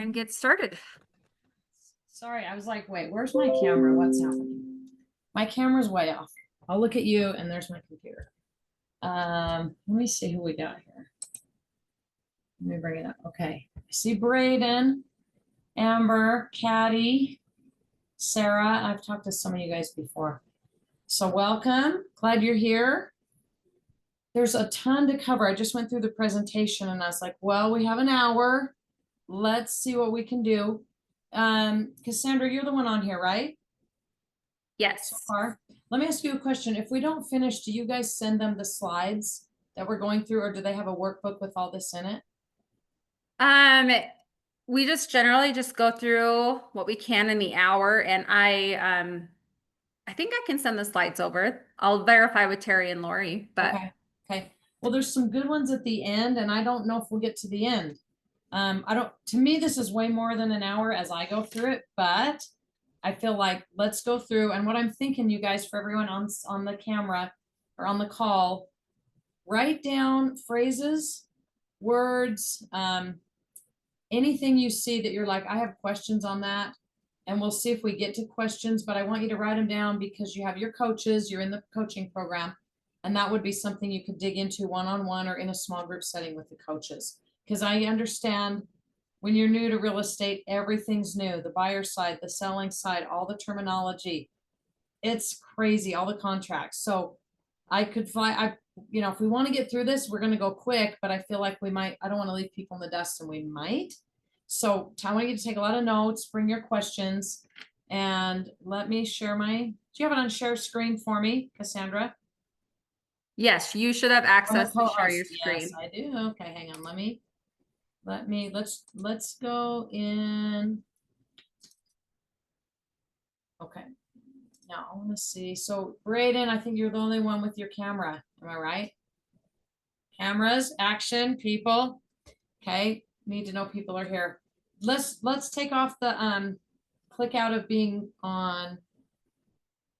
and get started. Sorry, I was like, wait, where's my camera? What's happening? My camera's way off. I'll look at you and there's my computer. Let me see who we got here. Let me bring it up. Okay. I see Braden, Amber, Caddy, Sarah. I've talked to some of you guys before. So welcome. Glad you're here. There's a ton to cover. I just went through the presentation and I was like, well, we have an hour. Let's see what we can do. Cassandra, you're the one on here, right? Yes. So far. Let me ask you a question. If we don't finish, do you guys send them the slides that we're going through, or do they have a workbook with all this in it? We just generally just go through what we can in the hour, and I think I can send the slides over. I'll verify with Terry and Lori, but Okay. Well, there's some good ones at the end, and I don't know if we'll get to the end. To me, this is way more than an hour as I go through it, but I feel like let's go through. And what I'm thinking, you guys, for everyone on the camera or on the call, write down phrases, words, anything you see that you're like, I have questions on that. And we'll see if we get to questions, but I want you to write them down because you have your coaches, you're in the coaching program. And that would be something you could dig into one-on-one or in a small group setting with the coaches. Because I understand when you're new to real estate, everything's new. The buyer side, the selling side, all the terminology. It's crazy, all the contracts. So if we want to get through this, we're going to go quick, but I feel like I don't want to leave people in the dust, and we might. So I want you to take a lot of notes, bring your questions, and let me share do you have it on share screen for me, Cassandra? yes, you should have access to share your screen. Yes, I do. Okay, hang on. Let's go in. Okay. Now I want to see. So Braden, I think you're the only one with your camera. Am I right? Cameras, action, people. Okay. Need to know people are here. Let's take off the click out of being on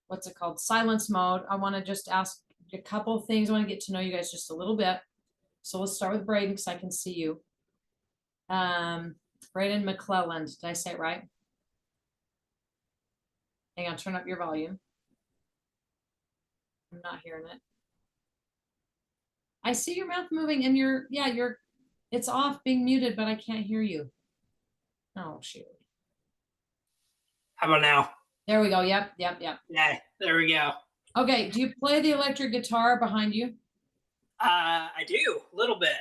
what's it called? Silence mode. I want to just ask a couple of things. I want to get to know you guys just a little bit. So let's start with Braden because I can see you. Braden McClelland. Did I say it right? Hang on, turn up your volume. I'm not hearing it. I see your mouth moving and it's off being muted, but I can't hear you. Oh, shoot. How about now? There we go. Yep. Yeah, there we go. Okay. Do you play the electric guitar behind you? I do, a little bit.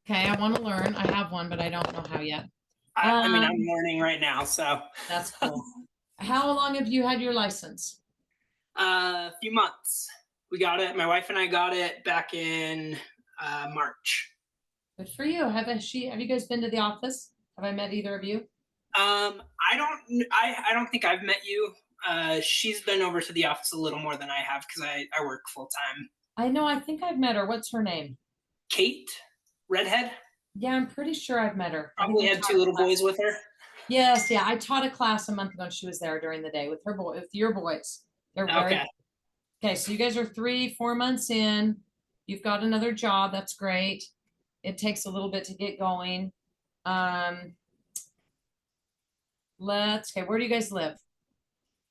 Okay. I want to learn. I have one, but I don't know how yet. I'm learning right now, so. That's cool. How long have you had your license? A few months. We got it. My wife and I got it back in March. Good for you. Have you guys been to the office? Have I met either of you? I don't think I've met you. She's been over to the office a little more than I have because I work full time. I know. I think I've met her. What's her name? Kate, redhead. Yeah, I'm pretty sure I've met her. Probably had two little boys with her. Yes, yeah. I taught a class a month ago and she was there during the day with your boys. They're very okay. So you guys are 3-4 months in. You've got another job. That's great. It takes a little bit to get going. Where do you guys live?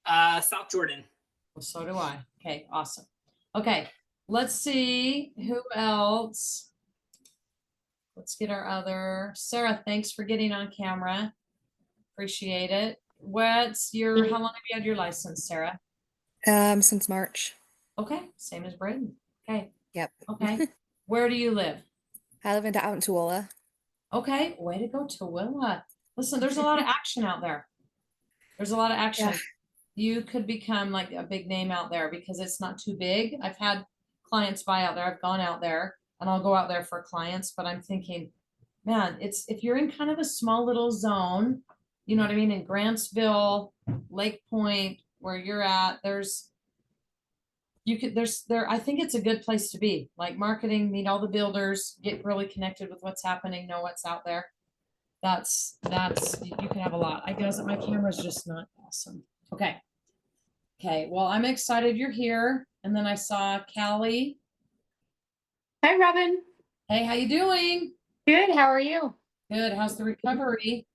South Jordan. Well, so do I. Okay, awesome. Okay, let's see who else. Let's get our other Sarah. Thanks for getting on camera. Appreciate it. How long have you had your license, Sarah? Since March. Okay, same as Braden. Okay. Yep. Okay. Where do you live? I live out in Tooele. Okay, way to go, Tooele. Listen, there's a lot of action out there. There's a lot of action. Yeah. You could become like a big name out there because it's not too big. I've had clients buy out there. I've gone out there and I'll go out there for clients, but I'm thinking, man, if you're in kind of a small little zone, you know what I mean? In Grantsville, Lake Point, where you're at, I think it's a good place to be. Like marketing, meet all the builders, get really connected with what's happening, know what's out there. You can have a lot. I guess my camera's just not awesome. Okay. Well, I'm excited you're here. And then I saw Callie. Hi, Robyn. Hey, how you doing? Good. How are you? Good. How's the recovery?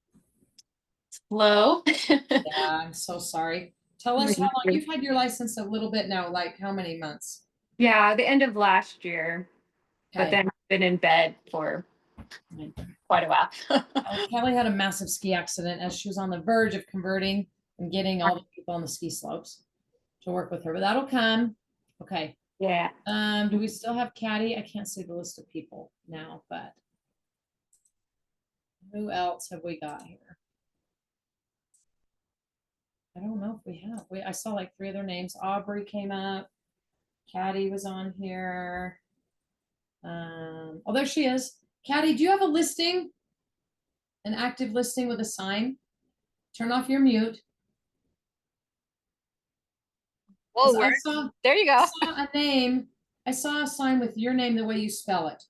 Hello. Yeah, I'm so sorry. Tell us how long you've had your license a little bit now, like how many months? Yeah, the end of last year, but Okay. then I've been in bed for quite a while. Kelly had a massive ski accident as she was on the verge of converting and getting all the people on the ski slopes to work with her, but that'll come. Okay. Yeah. Do we still have Caddy? I can't see the list of people now, but who else have we got here? I don't know if we have. I saw like 3 other names. Aubrey came up. Caddy was on here. Oh, there she is. Caddy, do you have a listing? An active listing with a sign? Turn off your mute. 'Cause Oh, I work. saw, There you I go. saw a name. I saw a sign with your name the way you spell it.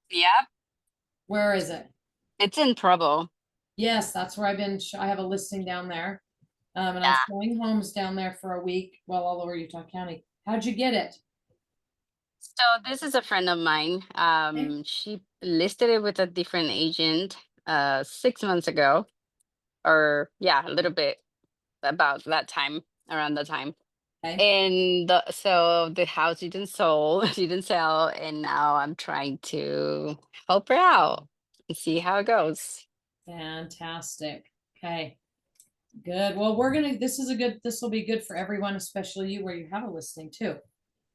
Yeah, Where is it? it's in trouble. Yes, that's where I've been. I have a listing down there. And I was Yeah. showing homes down there for a week, well, all over Utah County. How'd you get it? So this is a friend of mine. She listed it with a different agent 6 months ago, or yeah, a little bit about that time, around that time. Okay. And so the house didn't sold, didn't sell, and now I'm trying to help her out and see how it goes. Fantastic. Okay. Good. Well, this will be good for everyone, especially you where you have a listing too.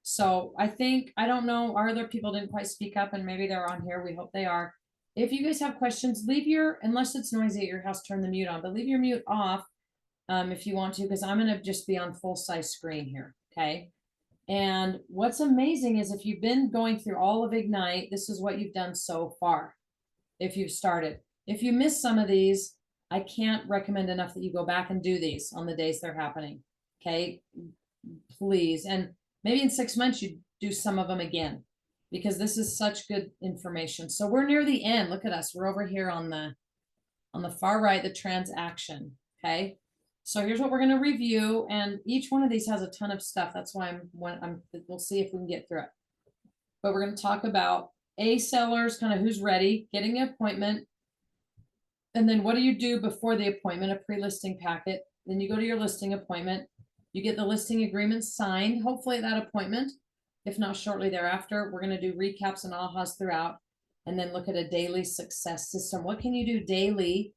So I think, I don't know, our other people didn't quite speak up and maybe they're on here. We hope they are. If you guys have questions, unless it's noisy at your house, turn the mute on, but leave your mute off if you want to, because I'm going to just be on full size screen here. Okay. And what's amazing is if you've been going through all of Ignite, this is what you've done so far. If you've started, if you miss some of these, I can't recommend enough that you go back and do these on the days they're happening. Okay, please. And maybe in 6 months you do some of them again, because this is such good information. So we're near the end. Look at us. We're over here on the far right, the transaction. Okay. So here's what we're going to review. And each one of these has a ton of stuff. That's why we'll see if we can get through it. But we're going to talk about sellers, kind of who's ready, getting an appointment. And then what do you do before the appointment? A pre-listing packet. Then you go to your listing appointment. You get the listing agreement signed, hopefully at that appointment. If not shortly thereafter, we're going to do recaps and ahas throughout, and then look at a daily success system. What can you do daily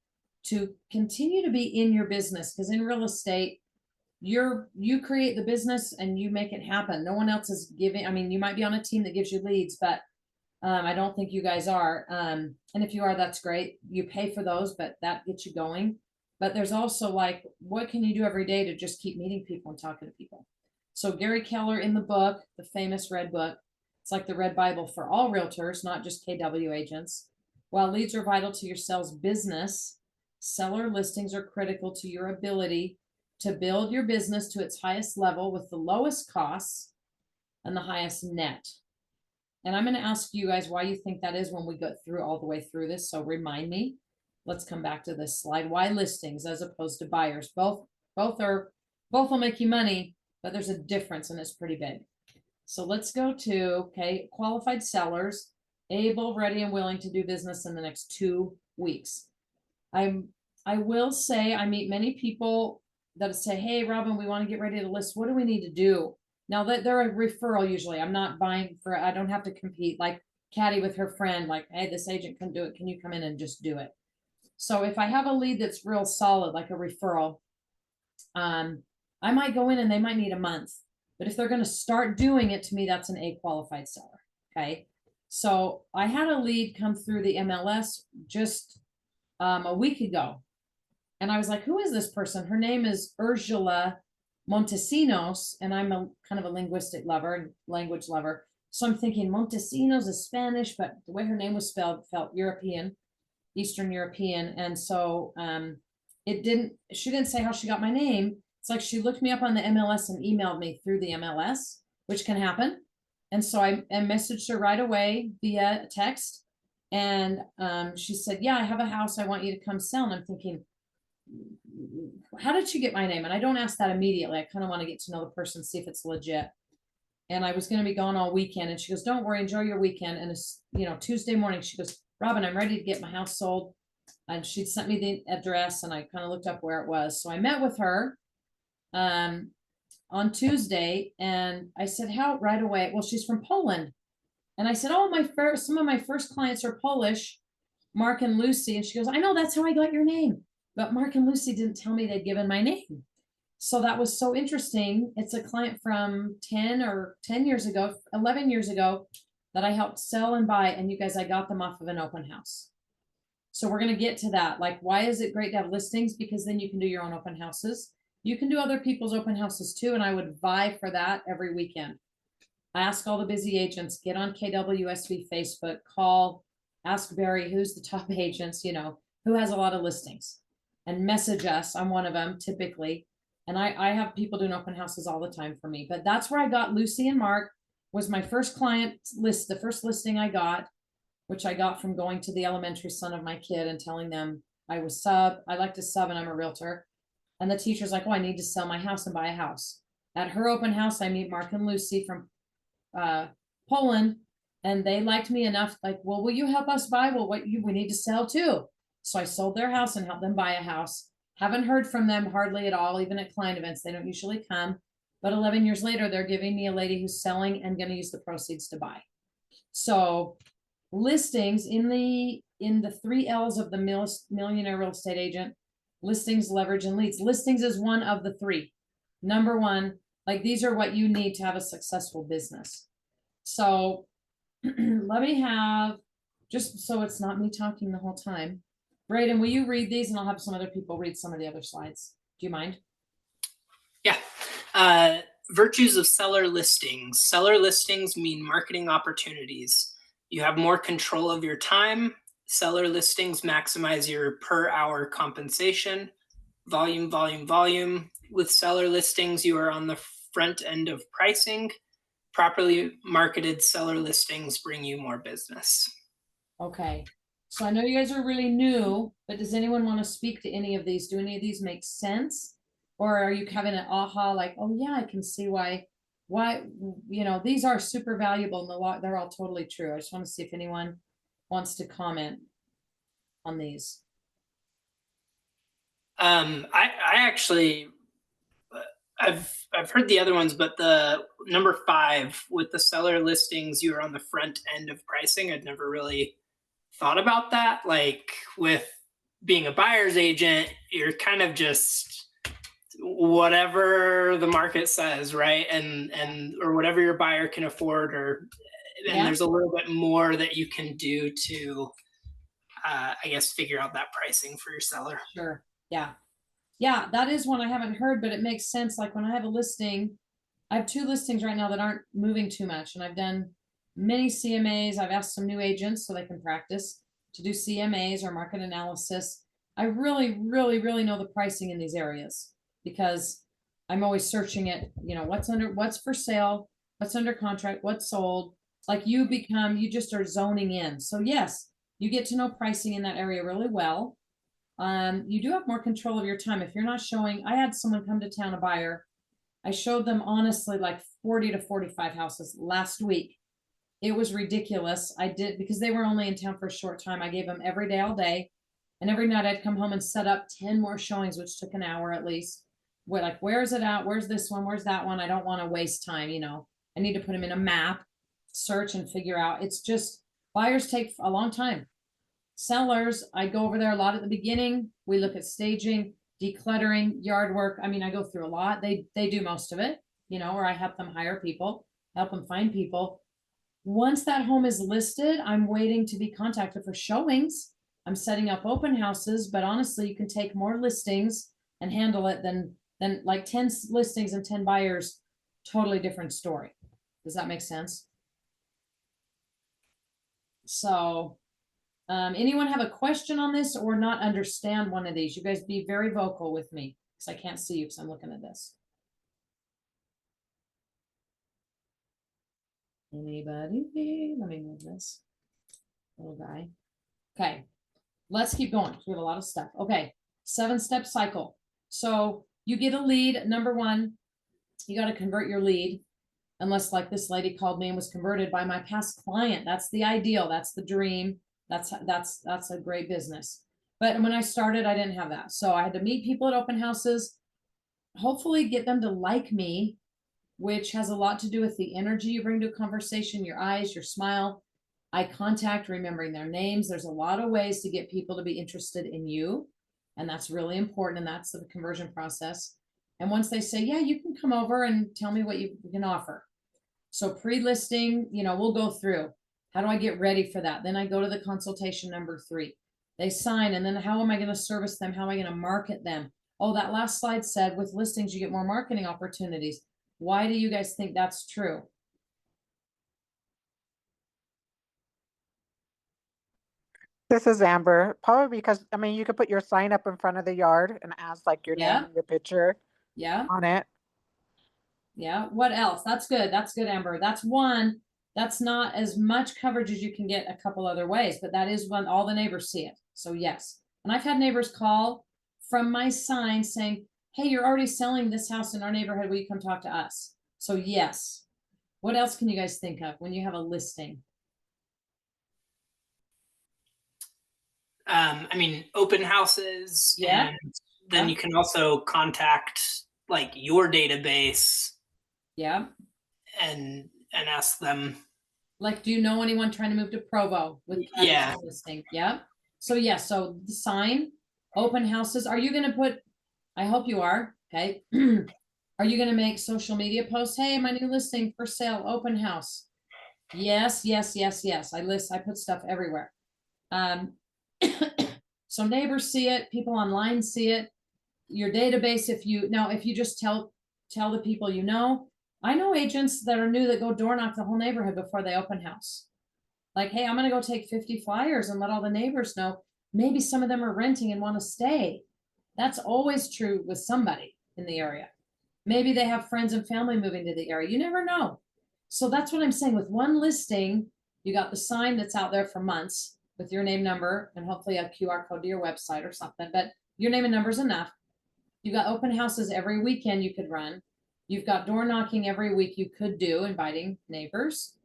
to continue to be in your business? Because in real estate, you create the business and you make it happen. No one else is giving. I mean, you might be on a team that gives you leads, but I don't think you guys are. And if you are, that's great. You pay for those, but that gets you going. But there's also like, what can you do every day to just keep meeting people and talking to people? So Gary Keller in the book, the famous red book, it's like the red Bible for all realtors, not just KW agents. While leads are vital to your sales business, seller listings are critical to your ability to build your business to its highest level with the lowest costs and the highest net. And I'm going to ask you guys why you think that is when we go through all the way through this. So remind me. Let's come back to this slide. Why listings as opposed to buyers? Both will make you money, but there's a difference and it's pretty big. So let's go to, qualified sellers, able, ready, and willing to do business in the next 2 weeks. I will say I meet many people that say, hey, Robyn, we want to get ready to list. What do we need to do? Now that they're a referral, usually I'm not buying for, I don't have to compete like Caddy with her friend, like, hey, this agent can do it. Can you come in and just do it? So if I have a lead that's real solid, like a referral, I might go in and they might need a month, but if they're going to start doing it, to me, that's an A qualified seller. Okay. So I had a lead come through the MLS just a week ago. And I was like, who is this person? Her name is Ursula Montesinos, and I'm a kind of a linguistic lover, language lover. So I'm thinking Montesinos is Spanish, but the way her name was spelled felt European, Eastern European. And so she didn't say how she got my name. It's like she looked me up on the MLS and emailed me through the MLS, which can happen. And so I messaged her right away via text. And she said, yeah, I have a house I want you to come sell. And I'm thinking, how did you get my name? And I don't ask that immediately. I kind of want to get to know the person, see if it's legit. And I was going to be gone all weekend. And she goes, don't worry, enjoy your weekend. And it's, Tuesday morning, she goes, Robyn, I'm ready to get my house sold. And she'd sent me the address and I kind of looked up where it was. So I met with her on Tuesday and I said, how right away? Well, she's from Poland. And I said, oh, some of my first clients are Polish, Mark and Lucy. And she goes, I know, that's how I got your name. But Mark and Lucy didn't tell me they'd given my name. So that was so interesting. It's a client from 10 years ago, 11 years ago that I helped sell and buy. And you guys, I got them off of an open house. So we're going to get to that. Like, why is it great to have listings? Because then you can do your own open houses. You can do other people's open houses too. And I would vie for that every weekend. Ask all the busy agents, get on KWSV Facebook, call, ask Barry, who's the top agents, who has a lot of listings, and message us. I'm one of them typically. And I have people doing open houses all the time for me, but that's where I got Lucy and Mark was my first client list, the first listing I got, which I got from going to the elementary son of my kid and telling them I like to sub and I'm a realtor. And the teacher's like, oh, I need to sell my house and buy a house. At her open house, I meet Mark and Lucy from Poland, and they liked me enough, like, well, will you help us buy? Well, we need to sell too. So I sold their house and helped them buy a house. Haven't heard from them hardly at all, even at client events. They don't usually come, but 11 years later, they're giving me a lady who's selling and going to use the proceeds to buy. So listings in the 3 L's of the millionaire real estate agent, listings, leverage, and leads. Listings is one of the 3. Number 1, like, these are what you need to have a successful business. So let me have, just so it's not me talking the whole time. Braden, will you read these and I'll have some other people read some of the other slides. Do you mind? Yeah. Virtues of seller listings. Seller listings mean marketing opportunities. You have more control of your time. Seller listings maximize your per hour compensation. Volume, volume, volume. With seller listings, you are on the front end of pricing. Properly marketed seller listings bring you more business. Okay. So I know you guys are really new, but does anyone want to speak to any of these? Do any of these make sense? Or are you having an aha, like, oh yeah, I can see why, these are super valuable and they're all totally true. I just want to see if anyone wants to comment on these. I actually, I've heard the other ones, but the number 5 with the seller listings, you're on the front end of pricing. I'd never really thought about that. Like, with being a buyer's agent, you're kind of just whatever the market says, right? And or whatever your buyer can afford, and there's a little bit more that you can do to I guess figure out that pricing for your seller. Sure. Yeah, that is one I haven't heard, but it makes sense. Like, when I have a listing, I have 2 listings right now that aren't moving too much. And I've done many CMAs. I've asked some new agents so they can practice to do CMAs or market analysis. I really, really, really know the pricing in these areas because I'm always searching it, what's for sale, what's under contract, what's sold. Like, you just are zoning in. So yes, you get to know pricing in that area really well. You do have more control of your time. If you're not showing, I had someone come to town, a buyer. I showed them honestly like 40 to 45 houses last week. It was ridiculous. I did, because they were only in town for a short time. I gave them every day, all day. And every night I'd come home and set up 10 more showings, which took an hour at least. Where is it at? Where's this one? Where's that one? I don't want to waste time. I need to put them in a map, search and figure out. It's just, buyers take a long time. Sellers, I go over there a lot at the beginning. We look at staging, decluttering, yard work. I mean, I go through a lot. They do most of it, or I help them hire people, help them find people. Once that home is listed, I'm waiting to be contacted for showings. I'm setting up open houses, but honestly, you can take more listings and handle it than like 10 listings and 10 buyers. Totally different story. Does that make sense? So anyone have a question on this or not understand one of these? You guys be very vocal with me because I can't see you because I'm looking at this. Anybody? Let me move this little guy. Okay, let's keep going. We have a lot of stuff. Okay, 7-step cycle. So you get a lead. Number 1, you got to convert your lead. Unless, like, this lady called me and was converted by my past client. That's the ideal. That's the dream. That's a great business. But when I started, I didn't have that. So I had to meet people at open houses, hopefully get them to like me, which has a lot to do with the energy you bring to a conversation, your eyes, your smile, eye contact, remembering their names. There's a lot of ways to get people to be interested in you. And that's really important. And that's the conversion process. And once they say, yeah, you can come over and tell me what you can offer. So pre-listing, we'll go through. How do I get ready for that? Then I go to the consultation number 3. They sign, and then how am I going to service them? How am I going to market them? Oh, that last slide said with listings, you get more marketing opportunities. Why do you guys think that's true? This is Amber. Probably because, I mean, you could put your sign up in front of the yard and ask like your name Yeah. and your picture Yeah. on it. Yeah. What else? That's good. That's good, Amber. That's one. That's not as much coverage as you can get a couple other ways, but that is when all the neighbors see it. So yes. And I've had neighbors call from my sign saying, hey, you're already selling this house in our neighborhood. Will you come talk to us? So yes. What else can you guys think of when you have a listing? I mean, open houses, Yeah. and then you can also contact like your database Yeah. and ask them. Like, do you know anyone trying to move to Provo with Yeah. listing? Yeah. So yeah, so the sign, open houses. Are you gonna put, I hope you are, okay. Are you gonna make social media posts? Hey, my new listing for sale, open house. Yes, yes, yes, yes. I put stuff everywhere. So neighbors see it, people online see it, your database, if you just tell the people I know agents that are new that go door knock the whole neighborhood before they open house. Like, hey, I'm gonna go take 50 flyers and let all the neighbors know. Maybe some of them are renting and want to stay. That's always true with somebody in the area. Maybe they have friends and family moving to the area. You never know. So that's what I'm saying. With one listing, you got the sign that's out there for months with your name, number, and hopefully a QR code to your website or something, but your name and number is enough. You got open houses every weekend you could run. You've got door knocking every week you could do, inviting neighbors.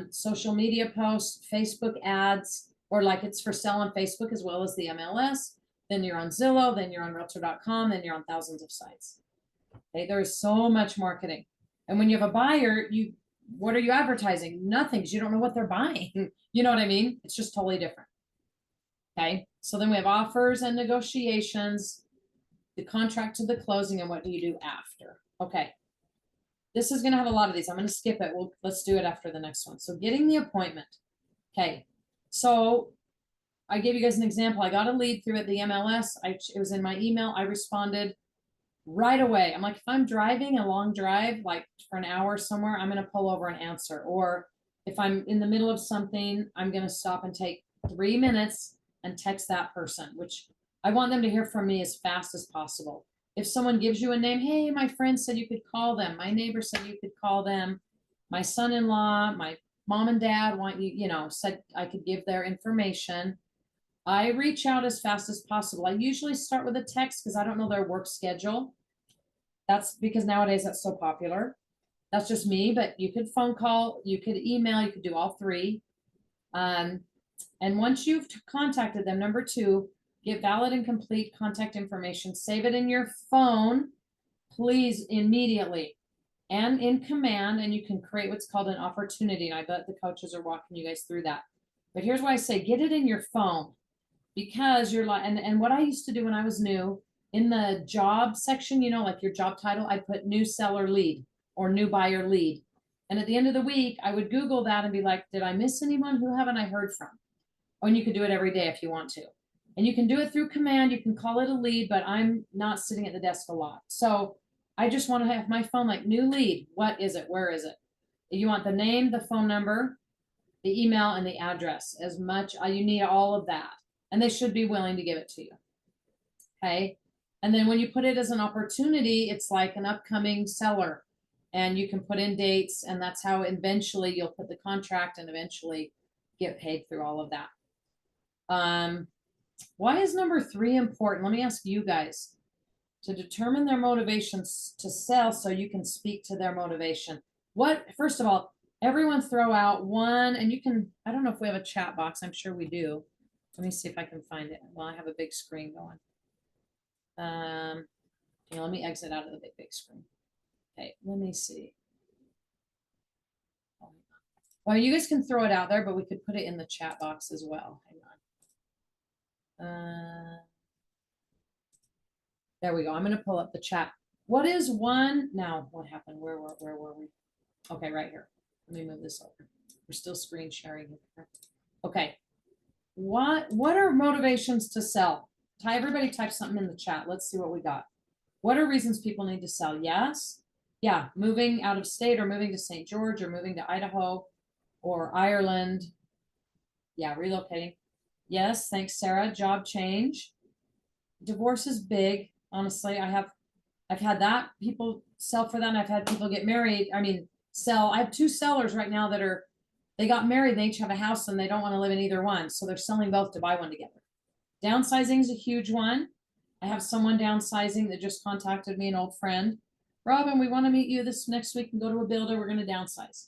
Social media posts, Facebook ads, or like it's for sale on Facebook as well as the MLS. Then you're on Zillow, then you're on Realtor.com, then you're on thousands of sites. Okay, there's so much marketing. And when you have a buyer, what are you advertising? Nothing, because you don't know what they're buying. You know what I mean? It's just totally different. Okay, so then we have offers and negotiations, the contract to the closing, and what do you do after? Okay. This is going to have a lot of these. I'm going to skip it. Let's do it after the next one. So getting the appointment. Okay. So I gave you guys an example. I got a lead through at the MLS. It was in my email. I responded right away. I'm like, if I'm driving a long drive, like for an hour somewhere, I'm going to pull over and answer. Or if I'm in the middle of something, I'm going to stop and take 3 minutes and text that person, which I want them to hear from me as fast as possible. If someone gives you a name, hey, my friend said you could call them. My neighbor said you could call them. My son-in-law, my mom and dad want said I could give their information. I reach out as fast as possible. I usually start with a text because I don't know their work schedule. That's because nowadays that's so popular. That's just me, but you could phone call, you could email, you could do all 3. And once you've contacted them, number 2, get valid and complete contact information, save it in your phone, please, immediately, and in command, and you can create what's called an opportunity. And I bet the coaches are walking you guys through that. But here's why I say get it in your phone, because you're like, and what I used to do when I was new, in the job section, like your job title, I put new seller lead or new buyer lead. And at the end of the week, I would Google that and be like, did I miss anyone? Who haven't I heard from? Oh, and you could do it every day if you want to. And you can do it through command. You can call it a lead, but I'm not sitting at the desk a lot. So I just want to have my phone like new lead. What is it? Where is it? You want the name, the phone number, the email, and the address. As much, you need all of that. And they should be willing to give it to you. Okay. And then when you put it as an opportunity, it's like an upcoming seller. And you can put in dates, and that's how eventually you'll put the contract and eventually get paid through all of that. Why is number 3 important? Let me ask you guys. To determine their motivations to sell so you can speak to their motivation. First of all, everyone throw out one, and you can, I don't know if we have a chat box, I'm sure we do. Let me see if I can find it. Well, I have a big screen going. Okay, let me exit out of the big screen. Okay, let me see. Well, you guys can throw it out there, but we could put it in the chat box as well. Hang on. There we go. I'm going to pull up the chat. What is one? Now, what happened? Where were we? Okay, right here. Let me move this over. We're still screen sharing here. Okay. What are motivations to sell? Everybody type something in the chat. Let's see what we got. What are reasons people need to sell? Yes. Yeah. Moving out of state or moving to St. George or moving to Idaho or Ireland. Yeah. Relocating. Yes. Thanks, Sarah. Job change. Divorce is big. Honestly, I've had that people sell for that. I've had people get married. I mean, sell. I have 2 sellers right now that they got married. They each have a house and they don't want to live in either one. So they're selling both to buy one together. Downsizing is a huge one. I have someone downsizing that just contacted me, an old friend. Robyn, we want to meet you this next week and go to a builder. We're going to downsize.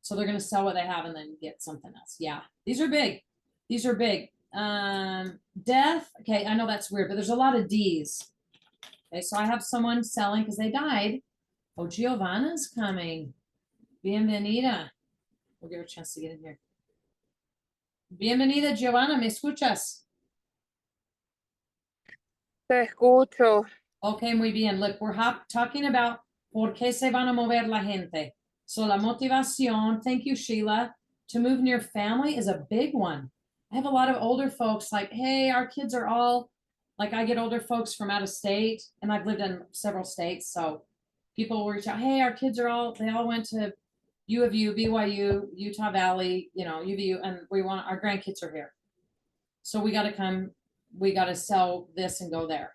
So they're going to sell what they have and then get something else. Yeah, these are big. These are big. Death. Okay, I know that's weird, but there's a lot of D's. Okay, so I have someone selling because they died. Oh, Giovanna's coming. Bienvenida. We'll give her a chance to get in here. Bienvenida, Giovanna. ¿Me escuchas? Te escucho. Okay, muy bien. Look, we're talking about por qué se van a mover la gente. So la motivación, thank you, Sheila, to move near family is a big one. I have a lot of older folks like, hey, our kids are all, like I get older folks from out of state and I've lived in several states. So people will reach out, hey, our kids are they all went to U of U, BYU, Utah Valley, UVU, and our grandkids are here. So we got to come, we got to sell this and go there.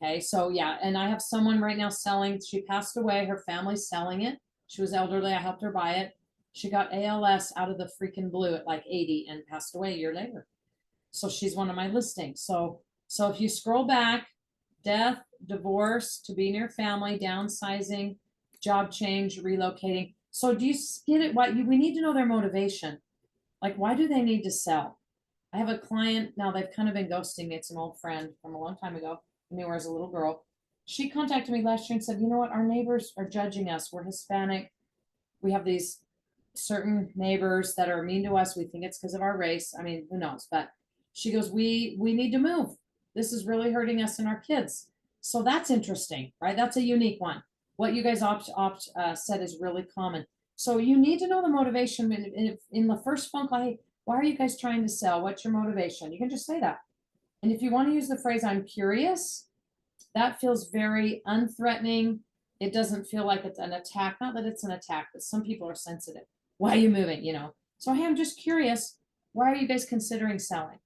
Okay, so yeah, and I have someone right now selling. She passed away. Her family's selling it. She was elderly. I helped her buy it. She got ALS out of the freaking blue at like 80 and passed away a year later. So she's one of my listings. So if you scroll back, death, divorce, to be near family, downsizing, job change, relocating. So do you get it? We need to know their motivation. Like, why do they need to sell? I have a client now. They've kind of been ghosting me. It's an old friend from a long time ago. I knew her as a little girl. She contacted me last year and said, you know what? Our neighbors are judging us. We're Hispanic. We have these certain neighbors that are mean to us. We think it's because of our race. I mean, who knows? But she goes, we need to move. This is really hurting us and our kids. So that's interesting, right? That's a unique one. What you guys said is really common. So you need to know the motivation in the first phone call. Hey, why are you guys trying to sell? What's your motivation? You can just say that. And if you want to use the phrase, I'm curious, that feels very unthreatening. It doesn't feel like it's an attack. Not that it's an attack, but some people are sensitive. Why are you moving? So, hey, I'm just curious. Why are you guys considering selling?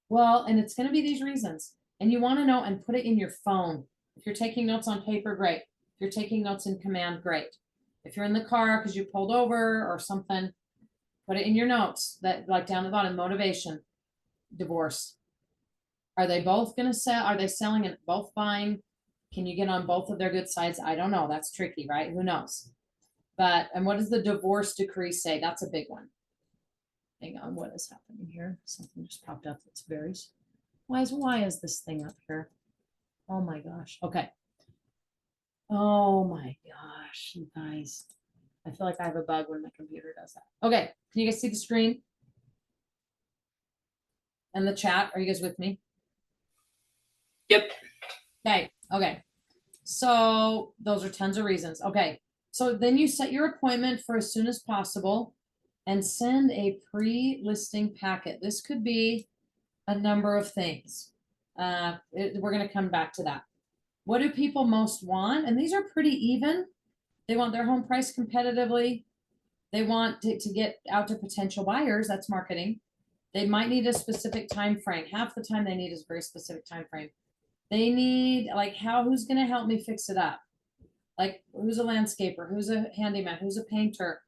Well, and it's going to be these reasons. And you want to know and put it in your phone. If you're taking notes on paper, great. If you're taking notes in command, great. If you're in the car because you pulled over or something, put it in your notes that like down the bottom, motivation, divorce. Are they both going to sell? Are they selling and both buying? Can you get on both of their good sides? I don't know. That's tricky, right? Who knows? And what does the divorce decree say? That's a big one. Hang on, what is happening here? Something just popped up. It's very, why is this thing up here? Oh my gosh. Okay. Oh my gosh, you guys. I feel like I have a bug when my computer does that. Okay. Can you guys see the screen? And the chat? Are you guys with me? Yep. Okay. So those are tons of reasons. Okay. So then you set your appointment for as soon as possible and send a pre-listing packet. This could be a number of things. We're going to come back to that. What do people most want? And these are pretty even. They want their home price competitively. They want to get out to potential buyers. That's marketing. They might need a specific time frame. Half the time they need is a very specific time frame. They need like who's going to help me fix it up? Like who's a landscaper? Who's a handyman? Who's a painter?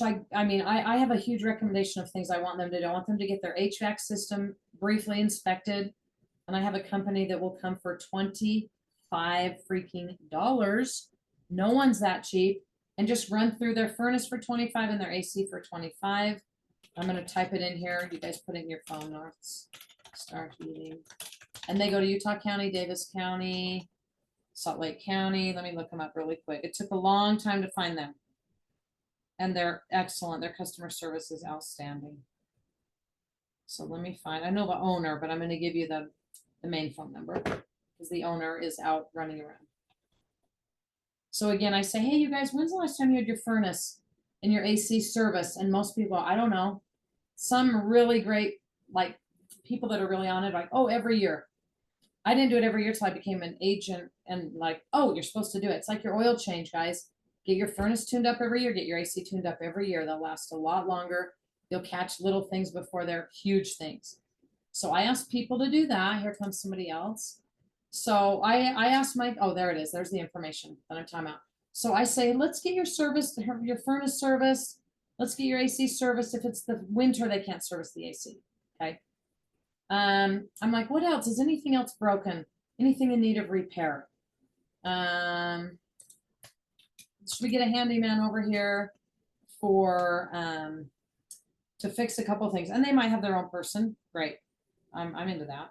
I have a huge recommendation of things I want them to do. I want them to get their HVAC system briefly inspected. And I have a company that will come for $25 freaking dollars. No one's that cheap. And just run through their furnace for $25 and their AC for $25. I'm gonna type it in here. You guys put it in your phone, North Star Heating. And they go to Utah County, Davis County, Salt Lake County. Let me look them up really quick. It took a long time to find them. And they're excellent. Their customer service is outstanding. So let me find, I know the owner, but I'm gonna give you the main phone number because the owner is out running around. So again, I say, hey, you guys, when's the last time you had your furnace and your AC service? And most people, I don't know. Some really great, like people that are really on it, like, oh, every year. I didn't do it every year till I became an agent and like, oh, you're supposed to do it. It's like your oil change, guys. Get your furnace tuned up every year, get your AC tuned up every year. They'll last a lot longer. You'll catch little things before they're huge things. So I asked people to do that. Here comes somebody else. So I asked my, oh, there it is. There's the information that I'm talking about. So I say, let's get your service, your furnace service. Let's get your AC service. If it's the winter, they can't service the AC. Okay. I'm like, what else? Is anything else broken? Anything in need of repair? Should we get a handyman over here for to fix a couple of things? And they might have their own person. Great. I'm into that.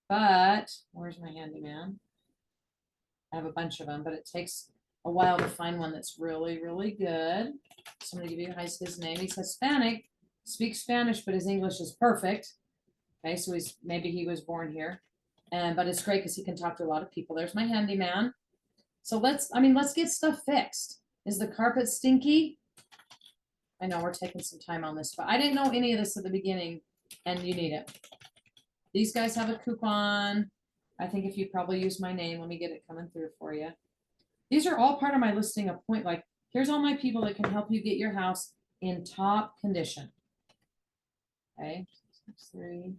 But where's my handyman? I have a bunch of them, but it takes a while to find one that's really, really good. So I'm gonna give you his name. He's Hispanic, speaks Spanish, but his English is perfect. Okay, so maybe he was born here. But it's great because he can talk to a lot of people. There's my handyman. So let's get stuff fixed. Is the carpet stinky? I know we're taking some time on this, but I didn't know any of this at the beginning, and you need it. These guys have a coupon. I think if you probably use my name, let me get it coming through for you. These are all part of my listing appointment. Like, here's all my people that can help you get your house in top condition. Okay, 6-3.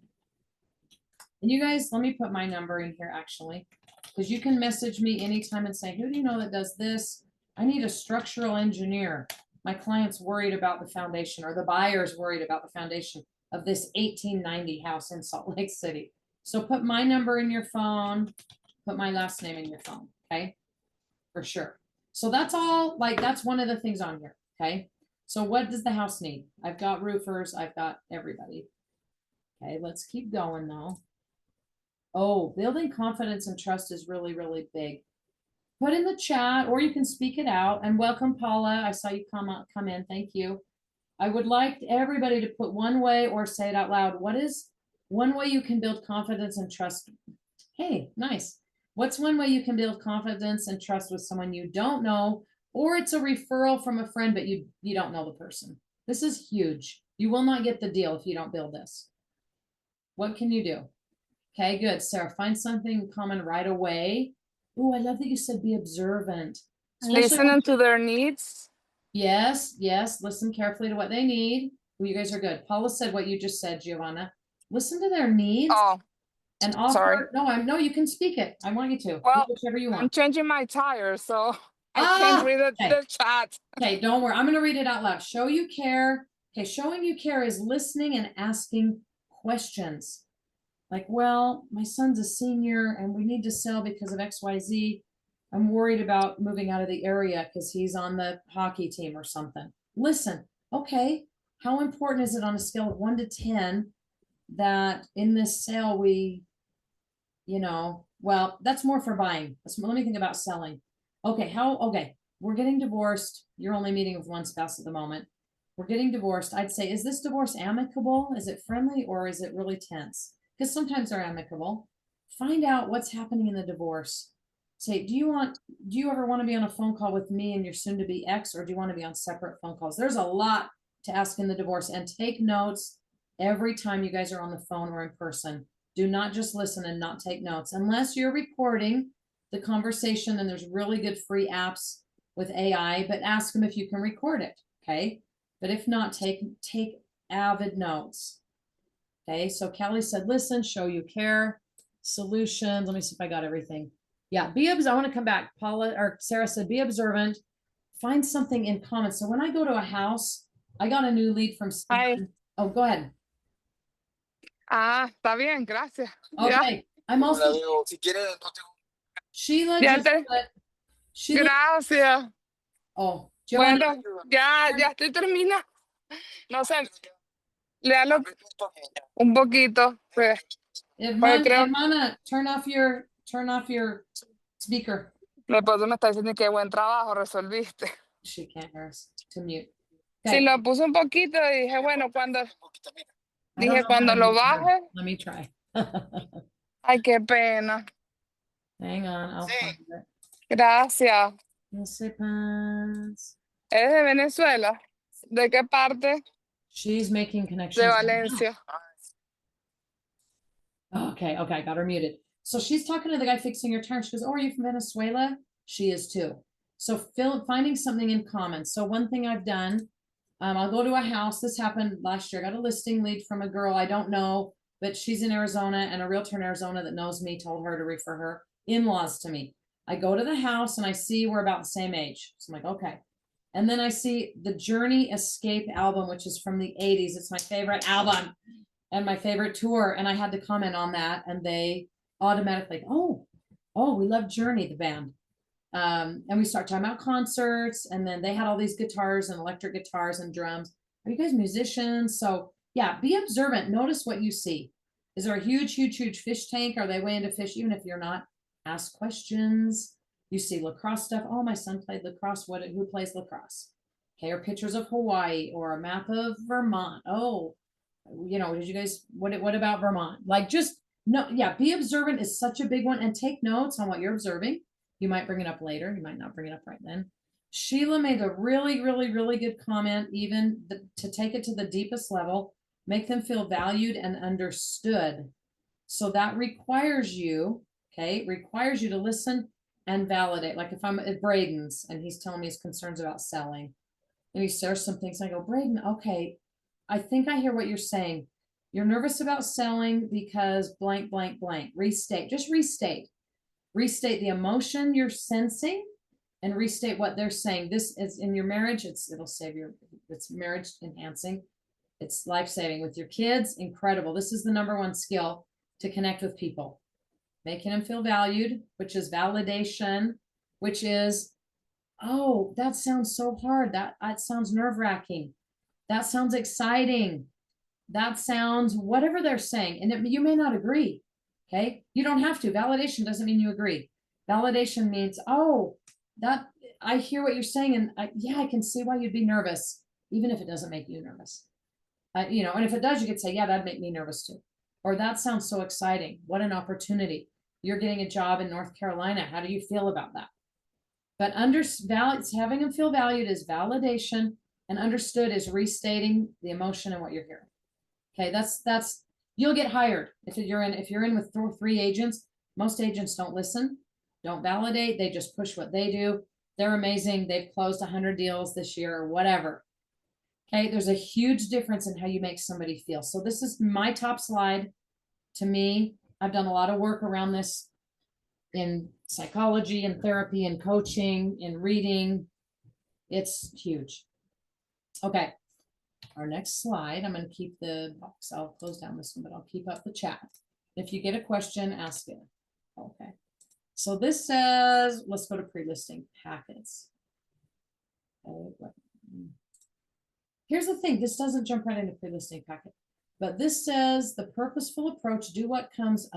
And you guys, let me put my number in here actually, because you can message me anytime and say, who do you know that does this? I need a structural engineer. My client's worried about the foundation, or the buyer's worried about the foundation of this 1890 house in Salt Lake City. So put my number in your phone, put my last name in your phone, okay? For sure. So that's all, like, that's one of the things on here, okay? So what does the house need? I've got roofers, I've got everybody. Okay, let's keep going though. Oh, building confidence and trust is really, really big. Put in the chat, or you can speak it out. And welcome, Paula. I saw you come in. Thank you. I would like everybody to put one way or say it out loud. What is one way you can build confidence and trust? Hey, nice. What's one way you can build confidence and trust with someone you don't know, or it's a referral from a friend, but you don't know the person? This is huge. You will not get the deal if you don't build this. What can you do? Okay, good. Sarah, find something common right away. Oh, I love that you said be observant. Listening to their needs. Yes, yes. Listen carefully to what they need. Well, you guys are good. Paula said what you just said, Giovanna. Listen to their needs Oh, and offer. sorry. No, you can speak it. I want you to. Well, do whichever you I'm want. changing my tire, so I can't read the chat. Okay, don't worry. I'm going to read it out loud. Show you care. Okay, showing you care is listening and asking questions. Like, well, my son's a senior and we need to sell because of XYZ. I'm worried about moving out of the area because he's on the hockey team or something. Listen, okay, how important is it on a scale of 1 to 10 that in this sale we, well, that's more for buying. Let me think about selling. Okay, we're getting divorced. You're only meeting with one spouse at the moment. We're getting divorced. I'd say, is this divorce amicable? Is it friendly, or is it really tense? Because sometimes they're amicable. Find out what's happening in the divorce. Say, do you ever want to be on a phone call with me and your soon-to-be ex, or do you want to be on separate phone calls? There's a lot to ask in the divorce, and take notes every time you guys are on the phone or in person. Do not just listen and not take notes unless you're recording the conversation, and there's really good free apps with AI, but ask them if you can record it. Okay. But if not, take avid notes. Okay, so Kelly said, listen, show you care, solutions. Let me see if I got everything. Yeah, I want to come back. Paula or Sarah said, be observant, find something in common. So when I go to a house, I got a new lead from Hi. Oh, go ahead. Está bien, gracias. Okay, I'm also Sheila just put, Sheila. Gracias. Oh, Bueno, ya estoy terminando. No sé, Léalo un poquito. Pues, creo Hermana, turn off your speaker. mi esposo me está diciendo que buen trabajo resolviste. She can't hear us. To mute. Sí, Okay. lo puse un poquito y dije, bueno, I don't dije, know how cuando to lo mute her. baje, Let me try. ay, qué pena. Hang on, I'll find it. Gracias. No sepas. ¿Es de Venezuela? ¿De qué parte? She's making De connections. now. Valencia. Okay, I got her muted. So she's talking to the guy fixing her turn. She goes, "Oh, are you from Venezuela?" She is too. So finding something in common. So one thing I've done, I'll go to a house. This happened last year. I got a listing lead from a girl I don't know, but she's in Arizona, and a realtor in Arizona that knows me told her to refer her in-laws to me. I go to the house and I see we're about the same age. So I'm like, okay. And then I see the Journey Escape album, which is from the 80s. It's my favorite album and my favorite tour. And I had to comment on that, and they automatically, oh, we love Journey, the band. And we start talking about concerts, and then they had all these guitars and electric guitars and drums. Are you guys musicians? So yeah, be observant. Notice what you see. Is there a huge fish tank? Are they way into fish? Even if you're not, ask questions. You see lacrosse stuff. Oh, my son played lacrosse. Who plays lacrosse? Okay, or pictures of Hawaii or a map of Vermont. Oh, did you guys, what about Vermont? Like, just no, yeah, be observant is such a big one, and take notes on what you're observing. You might bring it up later. You might not bring it up right then. Sheila made a really, really, really good comment, even to take it to the deepest level, make them feel valued and understood. So that requires you to listen and validate. Like if I'm at Braden's and he's telling me his concerns about selling, and he shares some things, I go, Braden, okay, I think I hear what you're saying. You're nervous about selling because blank, blank, blank. Restate the emotion you're sensing, and restate what they're saying. This is in your marriage. It'll save it's marriage enhancing. It's life-saving with your kids. Incredible. This is the number one skill to connect with people. Making them feel valued, which is validation, which is, oh, that sounds so hard. That sounds nerve-wracking. That sounds exciting. That sounds whatever they're saying. And you may not agree. Okay. You don't have to. Validation doesn't mean you agree. Validation means, oh, that I hear what you're saying. And I can see why you'd be nervous, even if it doesn't make you nervous. And if it does, you could say, yeah, that'd make me nervous too. Or that sounds so exciting. What an opportunity. You're getting a job in North Carolina. How do you feel about that? But having them feel valued is validation, and understood is restating the emotion and what you're hearing. Okay, that's you'll get hired if you're in with three agents. Most agents don't listen, don't validate. They just push what they do. They're amazing. They've closed 100 deals this year or whatever. Okay, there's a huge difference in how you make somebody feel. So this is my top slide. To me, I've done a lot of work around this in psychology and therapy and coaching and reading. It's huge. Okay. Our next slide, I'm going to keep the box. I'll close down this one, but I'll keep up the chat. If you get a question, ask it. Okay. So this says, let's go to pre-listing packets. Here's the thing. This doesn't jump right into pre-listing packet, but this says the purposeful approach, do what comes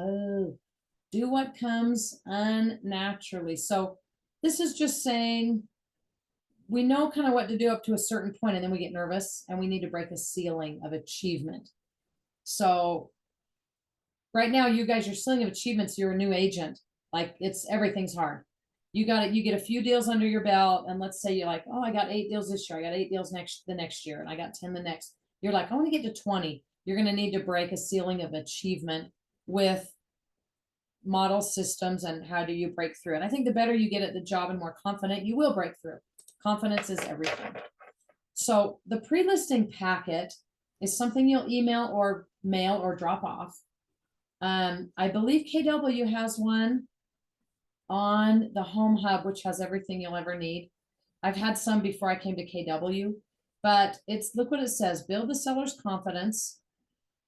unnaturally. So this is just saying, we know kind of what to do up to a certain point, and then we get nervous and we need to break a ceiling of achievement. So right now, you guys, your ceiling of achievements, you're a new agent. Like everything's hard. You get a few deals under your belt, and let's say you're like, oh, I got 8 deals this year. I got 8 deals the next year, and I got 10 the next. You're like, I want to get to 20. You're going to need to break a ceiling of achievement with model systems, and how do you break through it? I think the better you get at the job and more confident, you will break through. Confidence is everything. So the pre-listing packet is something you'll email or mail or drop off. I believe KW has one on the Home Hub, which has everything you'll ever need. I've had some before I came to KW, but look what it says: build the seller's confidence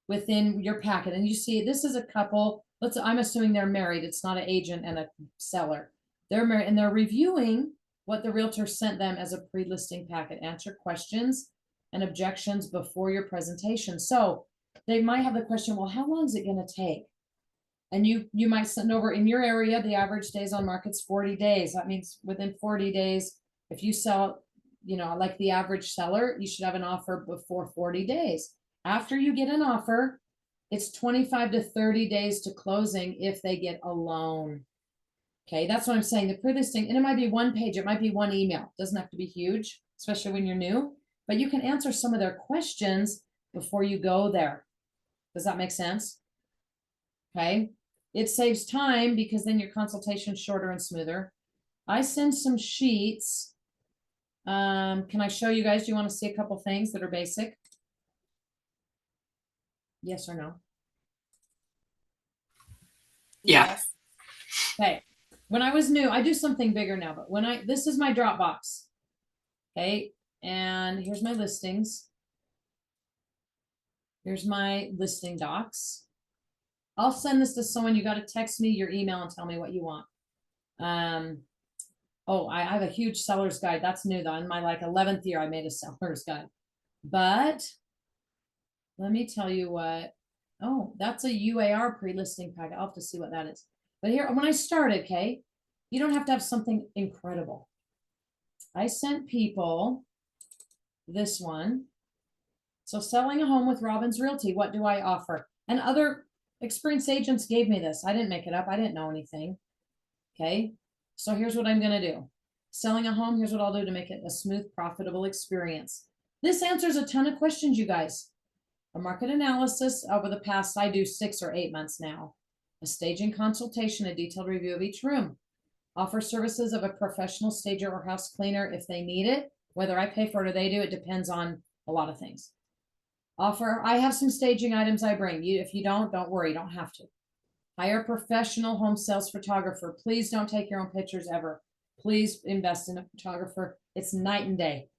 within your packet. And you see, this is a couple. I'm assuming they're married. It's not an agent and a seller. They're married, and they're reviewing what the realtor sent them as a pre-listing packet. Answer questions and objections before your presentation. So they might have the question, well, how long is it going to take? And you might send over in your area, the average days on market's 40 days. That means within 40 days, if you sell, you know, like the average seller, you should have an offer before 40 days. After you get an offer, it's 25 to 30 days to closing if they get a loan. Okay, that's what I'm saying. The pre-listing, and it might be one page, it might be one email. It doesn't have to be huge, especially when you're new, but you can answer some of their questions before you go there. Does that make sense? Okay, it saves time because then your consultation's shorter and smoother. I send some sheets. Can I show you guys? Do you want to see a couple things that are basic? Yes or no? Yeah. Yes. Okay. When I was new, I do something bigger now, but this is my Dropbox. Okay. And here's my listings. Here's my listing docs. I'll send this to someone. You got to text me your email and tell me what you want. Oh, I have a huge seller's guide. That's new though. In my like 11th year, I made a seller's guide. But let me tell you what. Oh, that's a UAR pre-listing packet. I'll have to see what that is. But here, when I started, okay, you don't have to have something incredible. I sent people this one. So selling a home with Robyn's Realty, what do I offer? And other experienced agents gave me this. I didn't make it up. I didn't know anything. Okay. So here's what I'm going to do. Selling a home, here's what I'll do to make it a smooth, profitable experience. This answers a ton of questions, you guys. A market analysis over the past, I do 6 or 8 months now. A staging consultation, a detailed review of each room. Offer services of a professional stager or house cleaner if they need it. Whether I pay for it or they do, it depends on a lot of things. Offer, I have some staging items I bring you. If you don't worry, you don't have to. Hire a professional home sales photographer. Please don't take your own pictures ever. Please invest in a photographer. It's night and day.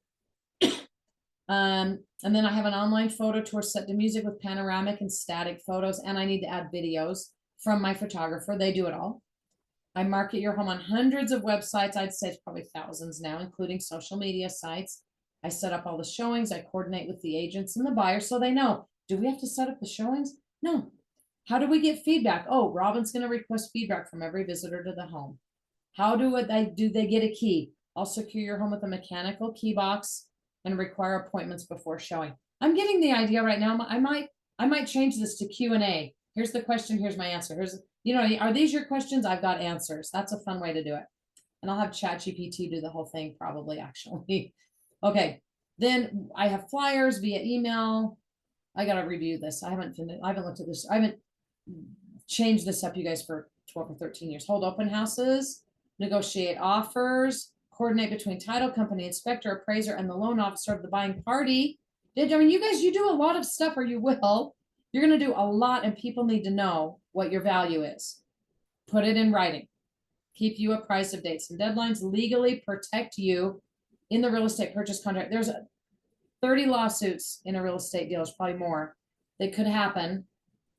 And then I have an online photo tour set to music with panoramic and static photos. And I need to add videos from my photographer. They do it all. I market your home on hundreds of websites. I'd say it's probably thousands now, including social media sites. I set up all the showings. I coordinate with the agents and the buyers so they know. Do we have to set up the showings? No. How do we get feedback? Oh, Robyn's going to request feedback from every visitor to the home. How do they get a key? I'll secure your home with a mechanical key box and require appointments before showing. I'm getting the idea right now. I might change this to Q&A. Here's the question. Here's my answer. Here's, you know, are these your questions? I've got answers. That's a fun way to do it. And I'll have ChatGPT do the whole thing probably actually. Okay. Then I have flyers via email. I got to review this. I haven't looked at this. I haven't changed this up, you guys, for 12 or 13 years. Hold open houses, negotiate offers, coordinate between title company, inspector, appraiser, and the loan officer of the buying party. I mean, you guys, you do a lot of stuff, or you will. You're going to do a lot, and people need to know what your value is. Put it in writing. Keep you apprised of dates and deadlines. Legally protect you in the real estate purchase contract. There's 30 lawsuits in a real estate deal. There's probably more that could happen.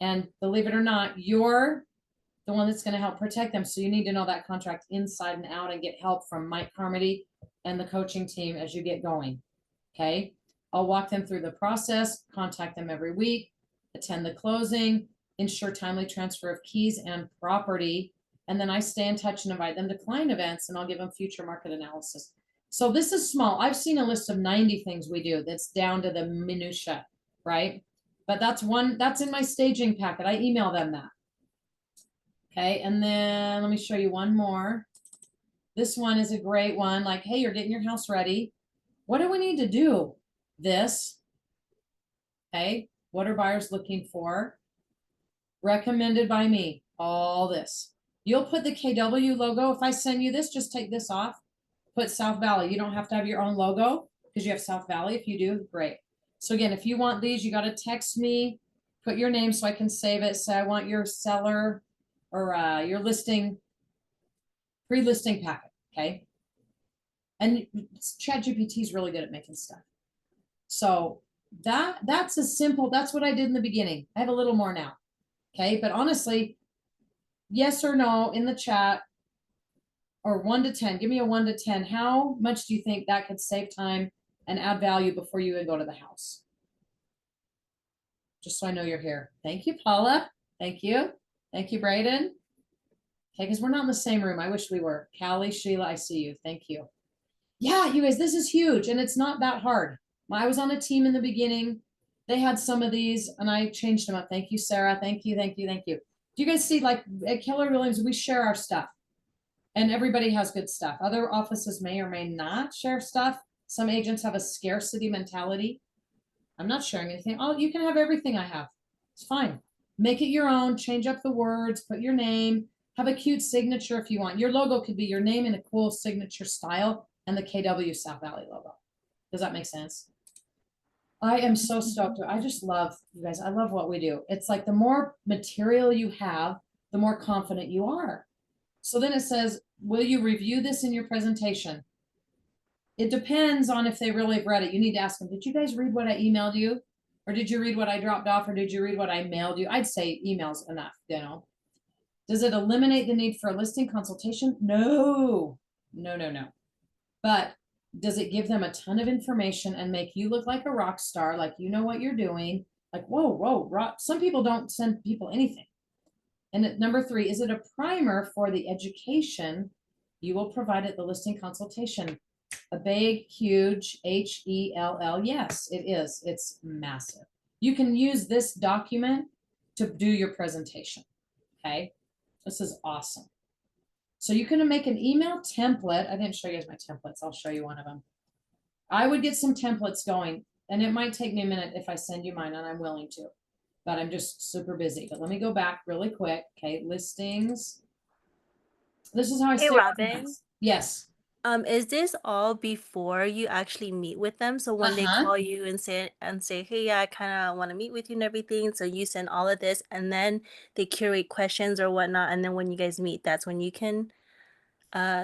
And believe it or not, you're the one that's going to help protect them. So you need to know that contract inside and out and get help from Mike Carmody and the coaching team as you get going. Okay. I'll walk them through the process, contact them every week, attend the closing, ensure timely transfer of keys and property. And then I stay in touch and invite them to client events, and I'll give them future market analysis. So this is small. I've seen a list of 90 things we do that's down to the minutia, right? But that's in my staging packet. I email them that. Okay, and then let me show you one more. This one is a great one. Like, hey, you're getting your house ready. What do we need to do? This. Okay, what are buyers looking for? Recommended by me. All this. You'll put the KW logo. If I send you this, just take this off. Put South Valley. You don't have to have your own logo because you have South Valley. If you do, great. So again, if you want these, you got to text me, put your name so I can save it. Say I want your seller or your listing, pre-listing packet. Okay. And ChatGPT is really good at making stuff. So that's as simple. That's what I did in the beginning. I have a little more now. Okay. But honestly, yes or no in the chat, or 1 to 10, give me a 1 to 10. How much do you think that could save time and add value before you even go to the house. Just so I know you're here. Thank you, Paula. Thank you. Thank you, Brayden. Okay, because we're not in the same room. I wish we were. Callie, Sheila, I see you. Thank you. Yeah, you guys, this is huge and it's not that hard. I was on a team in the beginning. They had some of these and I changed them up. Thank you, Sarah. Thank you, thank you, thank you. Do you guys see, like at Keller Williams, we share our stuff and everybody has good stuff. Other offices may or may not share stuff. Some agents have a scarcity mentality. I'm not sharing anything. Oh, you can have everything I have. It's fine. Make it your own, change up the words, put your name, have a cute signature if you want. Your logo could be your name in a cool signature style and the KW South Valley logo. Does that make sense? I am so stoked. I just love you guys. I love what we do. It's like the more material you have, the more confident you are. So then it says, will you review this in your presentation? It depends on if they really have read it. You need to ask them, did you guys read what I emailed you? Or did you read what I dropped off? Or did you read what I mailed you? I'd say email's enough, you know. Does it eliminate the need for a listing consultation? No, no, no, no. But does it give them a ton of information and make you look like a rock star, like you know what you're doing? Like, whoa, rock. Some people don't send people anything. And at number 3, is it a primer for the education you will provide at the listing consultation? A big, huge HELL. Yes, it is. It's massive. You can use this document to do your presentation. Okay, this is awesome. So you can make an email template. I didn't show you guys my templates. I'll show you one of them. I would get some templates going, and it might take me a minute if I send you mine, and I'm willing to, but I'm just super busy. But let me go back really quick. Okay, listings. This is how I Hey, stay Robyn. organized. Yes. Is this all before you actually meet with them? So when they call you and say, hey, yeah, I kind of want to meet with you and everything. So you send all of this and then they curate questions or whatnot. And then when you guys meet, that's when you can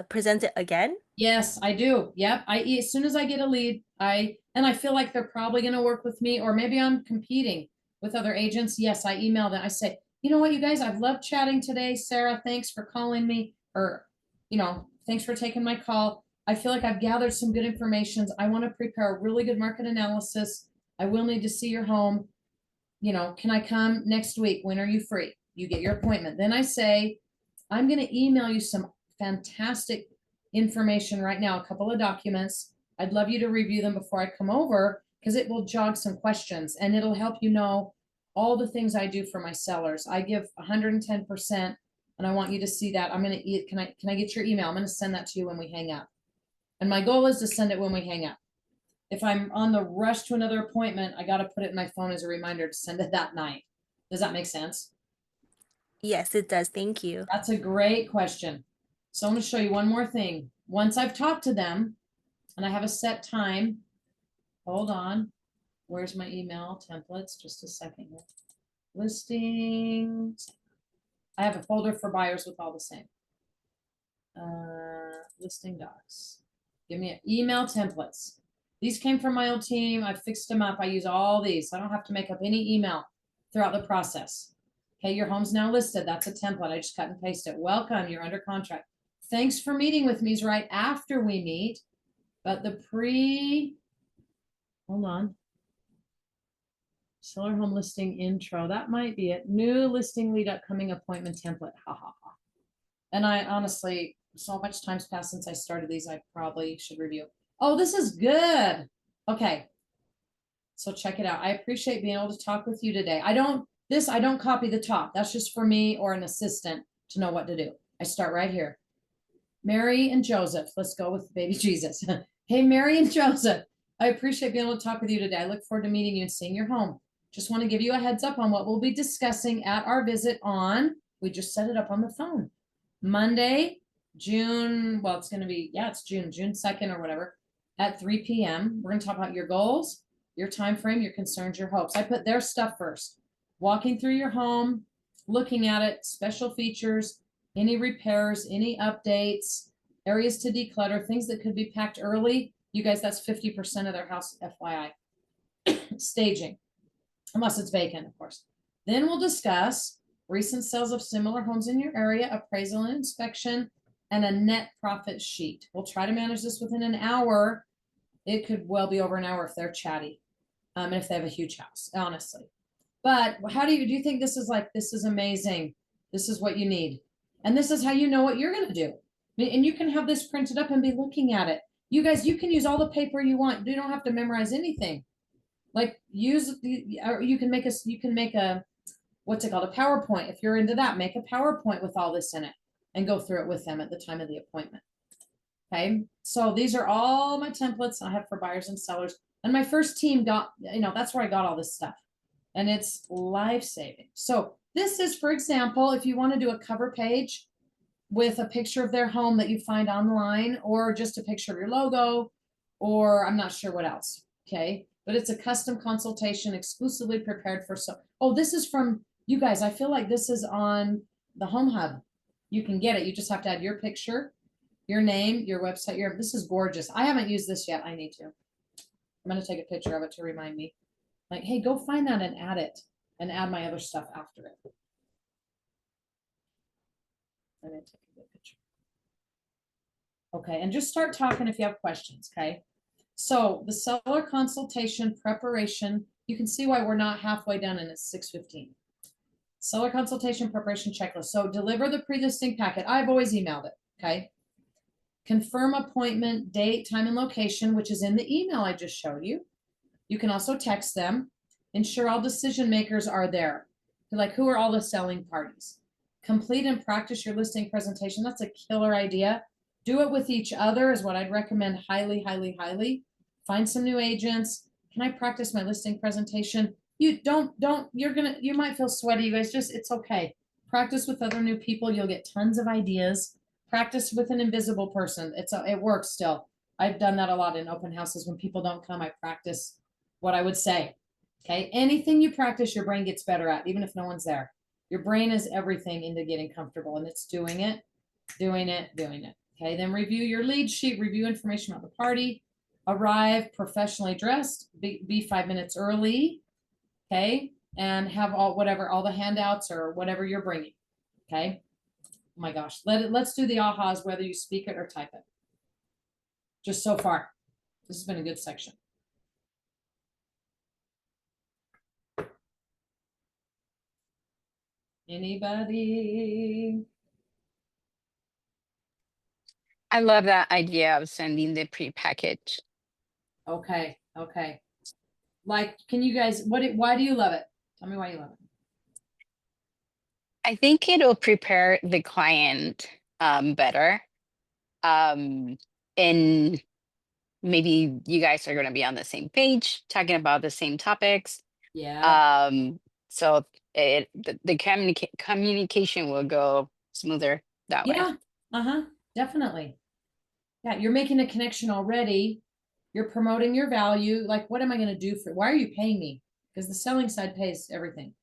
present it again? Yes, I do. Yep. As soon as I get a lead, and I feel like they're probably going to work with me, or maybe I'm competing with other agents. Yes, I email them. I say, you know what, you guys, I've loved chatting today. Sarah, thanks for calling me, or, you know, thanks for taking my call. I feel like I've gathered some good information. I want to prepare a really good market analysis. I will need to see your home. You know, can I come next week? When are you free? You get your appointment. Then I say, I'm going to email you some fantastic information right now, a couple of documents. I'd love you to review them before I come over because it will jog some questions and it'll help you know all the things I do for my sellers. I give 110% and I want you to see that. I'm going to can I get your email? I'm going to send that to you when we hang up. And my goal is to send it when we hang up. If I'm on the rush to another appointment, I got to put it in my phone as a reminder to send it that night. Does that make sense? Yes, it does. Thank you. That's a great question. So I'm going to show you one more thing. Once I've talked to them and I have a set time, hold on. Where's my email templates? Just a second here. Listings. I have a folder for buyers with all the same. Listing docs. Give me an email templates. These came from my old team. I fixed them up. I use all these. I don't have to make up any email throughout the process. Okay, your home's now listed. That's a template. I just cut and paste it. Welcome, you're under contract. Thanks for meeting with me is right after we meet, but the hold on. Seller home listing intro. That might be it. New listing lead upcoming appointment template. Ha ha ha. And I honestly, so much time's passed since I started these. I probably should review. Oh, this is good. Okay. So check it out. I appreciate being able to talk with you today. I don't copy the top. That's just for me or an assistant to know what to do. I start right here. Mary and Joseph. Let's go with baby Jesus. Hey, Mary and Joseph. I appreciate being able to talk with you today. I look forward to meeting you and seeing your home. Just want to give you a heads up on what we'll be discussing at our visit on, we just set it up on the phone. Monday, June, well, it's going to be, yeah, it's June 2nd or whatever, at 3 p.m. We're going to talk about your goals, your time frame, your concerns, your hopes. I put their stuff first. Walking through your home, looking at it, special features, any repairs, any updates, areas to declutter, things that could be packed early. You guys, that's 50% of their house, FYI. Staging, unless it's vacant, of course. Then we'll discuss recent sales of similar homes in your area, appraisal and inspection, and a net profit sheet. We'll try to manage this within an hour. It could well be over an hour if they're chatty. And if they have a huge house, honestly. But how do you think this is like, this is amazing. This is what you need. And this is how you know what you're going to do. And you can have this printed up and be looking at it. You guys, you can use all the paper you want. You don't have to memorize anything. Like or you can make a, what's it called? A PowerPoint. If you're into that, make a PowerPoint with all this in it and go through it with them at the time of the appointment. Okay. So these are all my templates I have for buyers and sellers. And my first team got, that's where I got all this stuff. And it's life-saving. So this is, for example, if you want to do a cover page with a picture of their home that you find online, or just a picture of your logo, or I'm not sure what else. Okay. But it's a custom consultation exclusively prepared for, oh, this is from you guys. I feel like this is on the Home Hub. You can get it. You just have to add your picture, your name, your website. This is gorgeous. I haven't used this yet. I need to. I'm going to take a picture of it to remind me. Like, hey, go find that and add it, and add my other stuff after it. I'm going to take a good picture. Okay, and just start talking if you have questions, okay? So the seller consultation preparation, you can see why we're not halfway done and it's 6:15. Seller consultation preparation checklist. So deliver the pre-listing packet. I've always emailed it, okay? Confirm appointment, date, time, and location, which is in the email I just showed you. You can also text them. Ensure all decision makers are there. Like, who are all the selling parties? Complete and practice your listing presentation. That's a killer idea. Do it with each other is what I'd recommend highly, highly, highly. Find some new agents. Can I practice my listing presentation? You you might feel sweaty, you guys, it's okay. Practice with other new people. You'll get tons of ideas. Practice with an invisible person. It works still. I've done that a lot in open houses. When people don't come, I practice what I would say. Okay. Anything you practice, your brain gets better at, even if no one's there. Your brain is everything into getting comfortable, and it's doing it, doing it, doing it. Okay. Then review your lead sheet, review information about the party, arrive professionally dressed, be 5 minutes early. Okay. And have all the handouts or whatever you're bringing. Okay. Oh my gosh. Let's do the ahas, whether you speak it or type it. Just so far, this has been a good section. Anybody? I love that idea of sending the pre-package. Okay. Okay. Like, can you guys, why do you love it? Tell me why you love it. I think it'll prepare the client better. And maybe you guys are going to be on the same page, talking about the same topics. Yeah. So the communication will go smoother that way. Yeah. Definitely. Yeah, you're making a connection already. You're promoting your value. Like, what am I going to do why are you paying me? Because the selling side pays everything.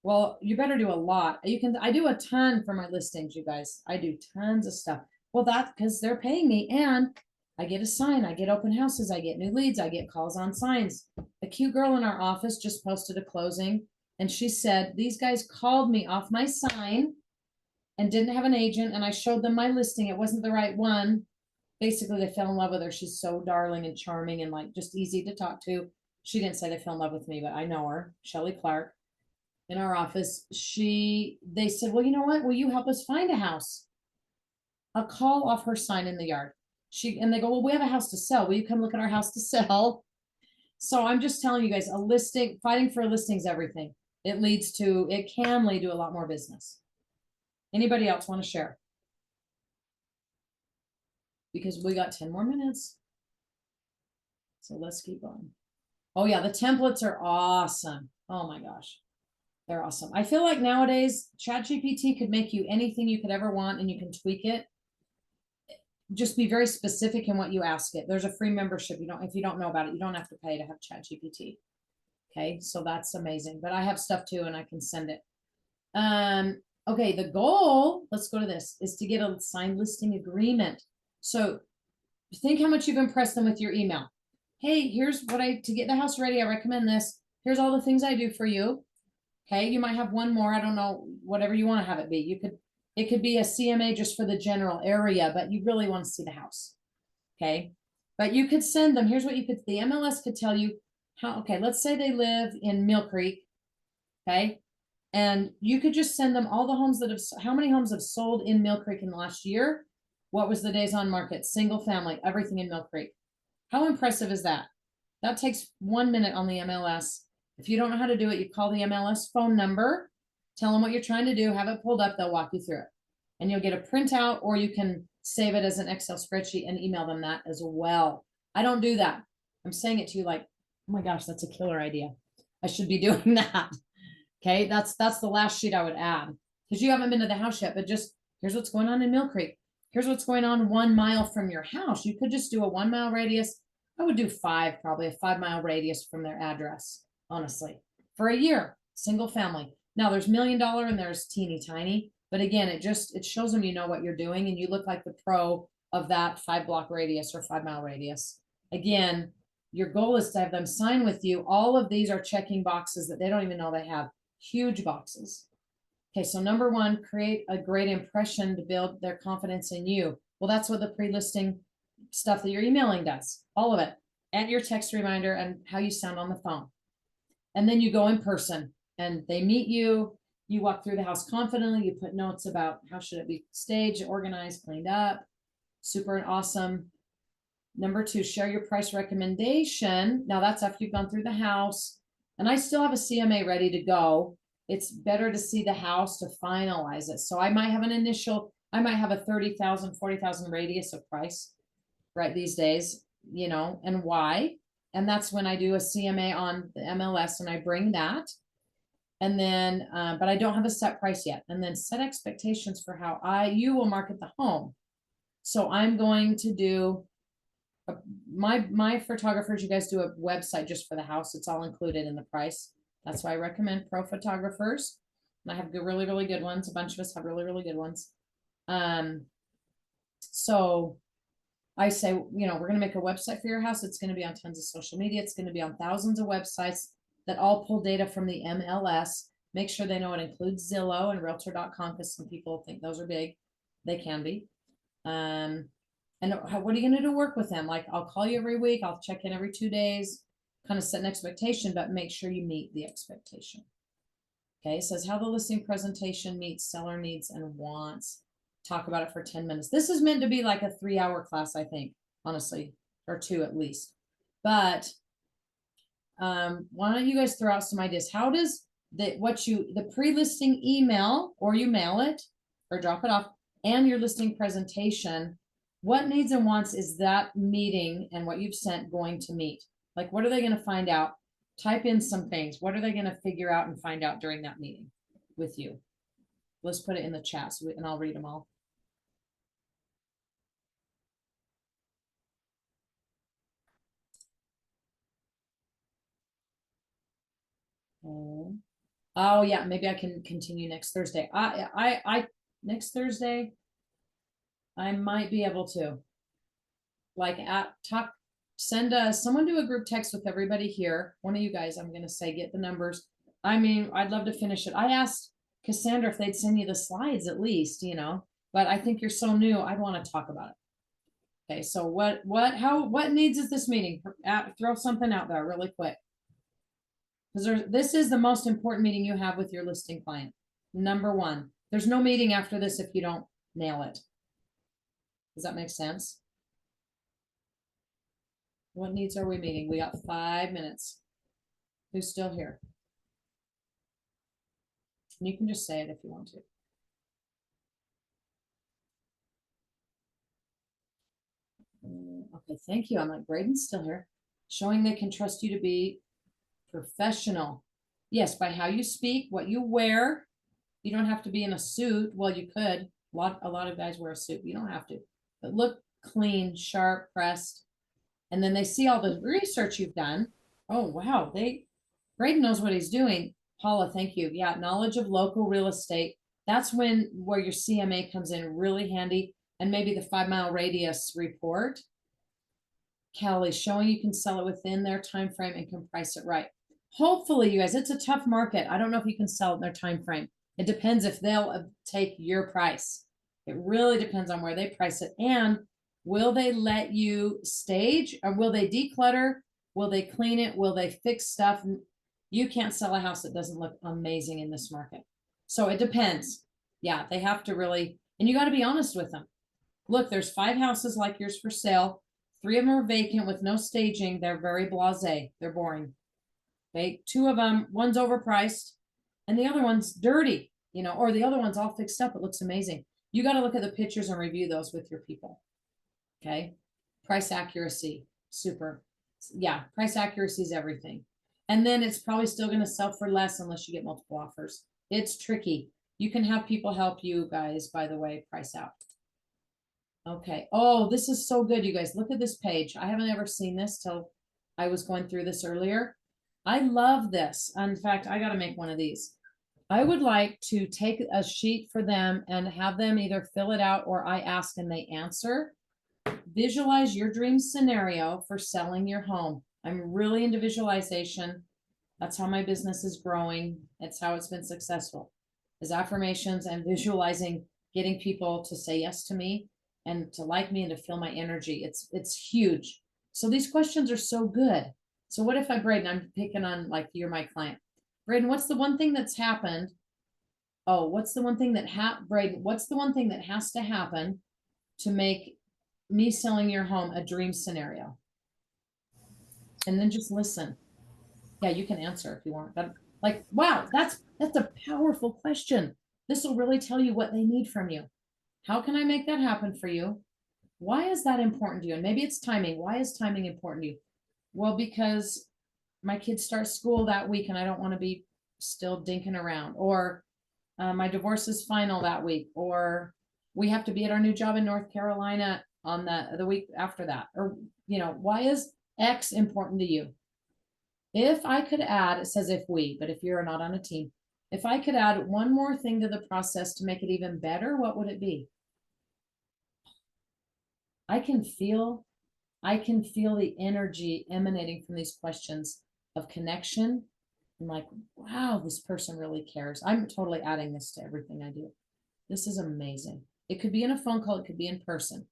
Well, you better do a lot. I do a ton for my listings, you guys. I do tons of stuff. Well, that's because they're paying me, and I get a sign, I get open houses, I get new leads, I get calls on signs. A cute girl in our office just posted a closing, and she said, these guys called me off my sign and didn't have an agent, and I showed them my listing. It wasn't the right one. Basically, they fell in love with her. She's so darling and charming and like just easy to talk to. She didn't say they fell in love with me, but I know her, Shelly Clark. In our office, they said, well, you know what? Will you help us find a house? I'll call off her sign in the yard. And they go, well, we have a house to sell. Will you come look at our house to sell? So I'm just telling you guys, fighting for a listing is everything. It can lead to a lot more business. Anybody else want to share? Because we got 10 more minutes. So let's keep going. Oh yeah, the templates are awesome. Oh my gosh. They're awesome. I feel like nowadays ChatGPT could make you anything you could ever want, and you can tweak it. Just be very specific in what you ask it. There's a free membership. If you don't know about it, you don't have to pay to have ChatGPT. Okay, so that's amazing. But I have stuff too, and I can send it. Okay, the goal, let's go to this, is to get a signed listing agreement. So think how much you've impressed them with your email. Hey, here's to get the house ready, I recommend this. Here's all the things I do for you. Okay, you might have one more, I don't know, whatever you want to have it be. It could be a CMA just for the general area, but you really want to see the house. Okay, But you could send them, here's what you could, the MLS could tell you how, okay, let's say they live in Mill Creek. Okay. And you could just send them all the homes that have, how many homes have sold in Mill Creek in the last year? What was the days on market, single family, everything in Mill Creek? How impressive is that? That takes 1 minute on the MLS. If you don't know how to do it, you call the MLS phone number, tell them what you're trying to do, have it pulled up, they'll walk you through it. And you'll get a printout, or you can save it as an Excel spreadsheet and email them that as well. I don't do that. I'm saying it to you like, oh my gosh, that's a killer idea. I should be doing that. Okay, that's the last sheet I would add, because you haven't been to the house yet, but just here's what's going on in Mill Creek. Here's what's going on 1 mile from your house. You could just do a 1 mile radius. I would do 5, probably a 5 mile radius from their address, honestly, for a year, single family. Now there's $1 million and there's teeny tiny, but again, it shows them you know what you're doing, and you look like the pro of that 5 block radius or 5 mile radius. Again, your goal is to have them sign with you. All of these are checking boxes that they don't even know they have. Huge boxes. Okay, so number 1, create a great impression to build their confidence in you. Well, that's what the pre-listing stuff that you're emailing does. All of it. And your text reminder and how you sound on the phone. And then you go in person and they meet you. You walk through the house confidently. You put notes about how should it be staged, organized, cleaned up. Super and awesome. Number 2, share your price recommendation. Now that's after you've gone through the house. And I still have a CMA ready to go. It's better to see the house to finalize it. So I might have an initial, I might have a 30,000, 40,000 radius of price right these days, you know, and why. And that's when I do a CMA on the MLS and I bring that. And then, but I don't have a set price yet. And then set expectations for how you will market the home. So I'm going to do my photographers, you guys do a website just for the house. It's all included in the price. That's why I recommend pro photographers. And I have good, really, really good ones. A bunch of us have really, really good ones. So I say, you know, we're going to make a website for your house. It's going to be on tons of social media. It's going to be on thousands of websites that all pull data from the MLS. Make sure they know it includes Zillow and Realtor.com, because some people think those are big. They can be. And what are you going to do? Work with them? Like, I'll call you every week. I'll check in every 2 days, kind of set an expectation, but make sure you meet the expectation. Okay, it says how the listing presentation meets seller needs and wants. Talk about it for 10 minutes. This is meant to be like a 3-hour class, I think, honestly, or 2 at least. But why don't you guys throw out some ideas? How does the pre-listing email, or you mail it or drop it off, and your listing presentation, what needs and wants is that meeting and what you've sent going to meet? Like, what are they going to find out? Type in some things. What are they going to figure out and find out during that meeting with you? Let's put it in the chat and I'll read them all. Oh yeah, maybe I can continue next Thursday. Next Thursday, I might be able to. Like send someone do a group text with everybody here. One of you guys, I'm gonna say, get the numbers. I mean, I'd love to finish it. I asked Cassandra if they'd send you the slides at least, you know, but I think you're so new, I'd want to talk about it. Okay, so what needs is this meeting? Throw something out there really quick. Because this is the most important meeting you have with your listing client. Number 1. There's no meeting after this if you don't nail it. Does that make sense? What needs are we meeting? We got 5 minutes. Who's still here? And you can just say it if you want to. Okay, thank you. I'm like, Braden's still here. Showing they can trust you to be professional. Yes, by how you speak, what you wear. You don't have to be in a suit. Well, you could. A lot of guys wear a suit. You don't have to. But look clean, sharp, pressed. And then they see all the research you've done. Oh, wow. Braden knows what he's doing. Paula, thank you. Yeah, knowledge of local real estate. That's where your CMA comes in really handy. And maybe the 5 mile radius report. Kelly, showing you can sell it within their time frame and can price it right. Hopefully, you guys, it's a tough market. I don't know if you can sell it in their time frame. It depends if they'll take your price. It really depends on where they price it. And Will they let you stage, or will they declutter? Will they clean it? Will they fix stuff? You can't sell a house that doesn't look amazing in this market. So it depends. Yeah, they have to really, and you got to be honest with them. Look, there's 5 houses like yours for sale. 3 of them are vacant with no staging. They're very blasé. They're boring. Okay, 2 of them, one's overpriced and the other one's dirty, you know, or the other one's all fixed up. It looks amazing. You got to look at the pictures and review those with your people. Okay. Price accuracy, super. Yeah, price accuracy is everything. And then it's probably still going to sell for less unless you get multiple offers. It's tricky. You can have people help you guys, by the way, price out. Okay. Oh, this is so good, you guys. Look at this page. I haven't ever seen this till I was going through this earlier. I love this. In fact, I got to make one of these. I would like to take a sheet for them and have them either fill it out or I ask and they answer. Visualize your dream scenario for selling your home. I'm really into visualization. That's how my business is growing. It's how it's been successful, is affirmations and visualizing, getting people to say yes to me and to like me and to feel my energy. It's huge. So these questions are so good. So what if Braden, I'm picking on like you're my client. Braden, what's the one thing that's happened? Oh, what's the one thing that Braden, what's the one thing that has to happen to make me selling your home a dream scenario? And then just listen. Yeah, you can answer if you want. But like, wow, that's a powerful question. This will really tell you what they need from you. How can I make that happen for you? Why is that important to you? And maybe it's timing. Why is timing important to you? Well, because my kids start school that week and I don't want to be still dinking around, or my divorce is final that week, or we have to be at our new job in North Carolina on the week after that, or, you know, why is X important to you? If I could add, it says if we, but if you're not on a team, if I could add one more thing to the process to make it even better, what would it be? I can feel the energy emanating from these questions of connection. I'm like, wow, this person really cares. I'm totally adding this to everything I do. This is amazing. It could be in a phone call. It could be in person.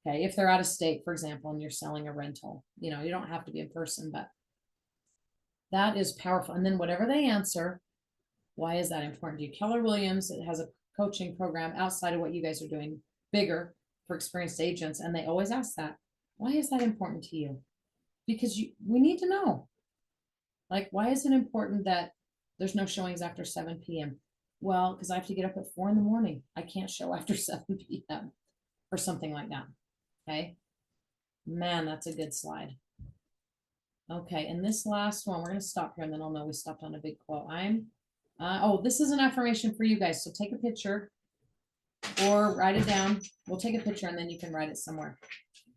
Okay. If they're out of state, for example, and you're selling a rental, you know, you don't have to be in person, but that is powerful. And then whatever they answer, why is that important to you? Keller Williams, it has a coaching program outside of what you guys are doing, bigger for experienced agents. And they always ask that. Why is that important to you? Because we need to know. Like, why is it important that there's no showings after 7 p.m.? Well, because I have to get up at 4 a.m. I can't show after 7 p.m. or something like that. Okay. Man, that's a good slide. Okay. And this last one, we're going to stop here and then I'll know we stopped on a big quote. Oh, this is an affirmation for you guys. So take a picture or write it down. We'll take a picture and then you can write it somewhere.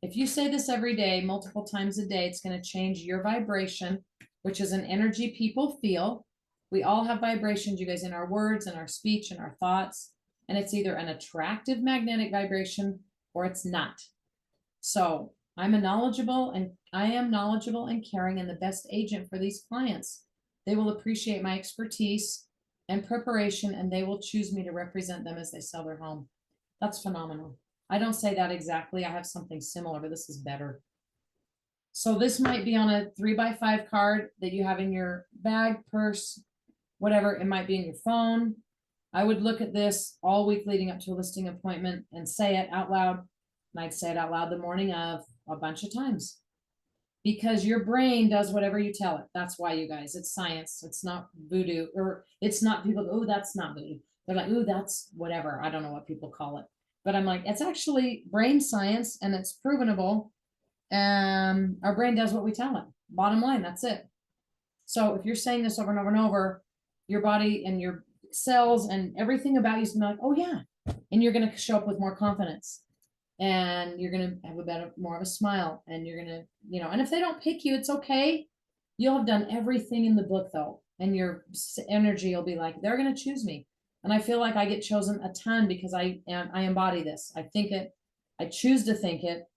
If you say this every day, multiple times a day, it's going to change your vibration, which is an energy people feel. We all have vibrations, you guys, in our words and our speech and our thoughts. And it's either an attractive magnetic vibration or it's not. So I am knowledgeable and caring and the best agent for these clients. They will appreciate my expertise and preparation, and they will choose me to represent them as they sell their home. That's phenomenal. I don't say that exactly. I have something similar, but this is better. So this might be on a 3x5 card that you have in your bag, purse, whatever. It might be in your phone. I would look at this all week leading up to a listing appointment and say it out loud. And I'd say it out loud the morning of a bunch of times. Because your brain does whatever you tell it. That's why, you guys, it's science. It's not voodoo, or it's not people, oh, that's not voodoo. They're like, oh, that's whatever. I don't know what people call it. But I'm like, it's actually brain science and it's provenable. Our brain does what we tell it. Bottom line, that's it. So if you're saying this over and over and over, your body and your cells and everything about you is gonna be like, oh yeah. And you're going to show up with more confidence. And you're going to have more of a smile, and you're going to, you know, and if they don't pick you, it's okay. You'll have done everything in the book though. And your energy will be like, they're going to choose me. And I feel like I get chosen a ton because I embody this. I think it, I choose to think it.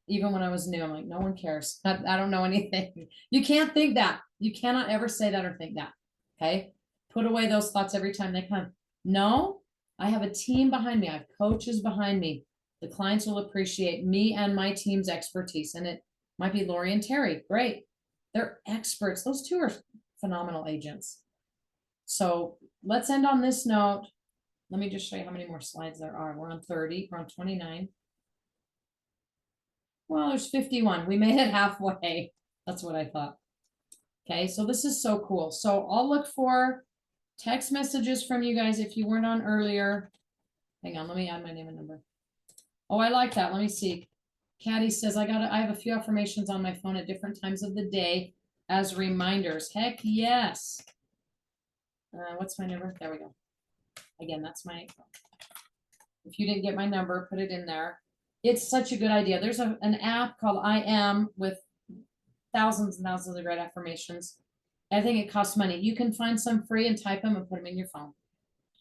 Even when I was new, I'm like, no one cares. I don't know anything. You can't think that. You cannot ever say that or think that. Okay. Put away those thoughts every time they come. No, I have a team behind me. I have coaches behind me The clients will appreciate me and my team's expertise, and it might be Lori and Terry. Great. They're experts. Those two are phenomenal agents. So let's end on this note. Let me just show you how many more slides there are. We're on 30, we're on 29. Well, there's 51. We made it halfway. That's what I thought. Okay, so this is so cool. So I'll look for text messages from you guys if you weren't on earlier. Hang on, let me add my name and number. Oh, I like that. Let me see. Caddy says, I have a few affirmations on my phone at different times of the day as reminders. Heck yes. What's my number? There we go. Again, that's my, if you didn't get my number, put it in there. It's such a good idea. There's an app called I Am with thousands and thousands of great affirmations. I think it costs money. You can find some free and type them and put them in your phone.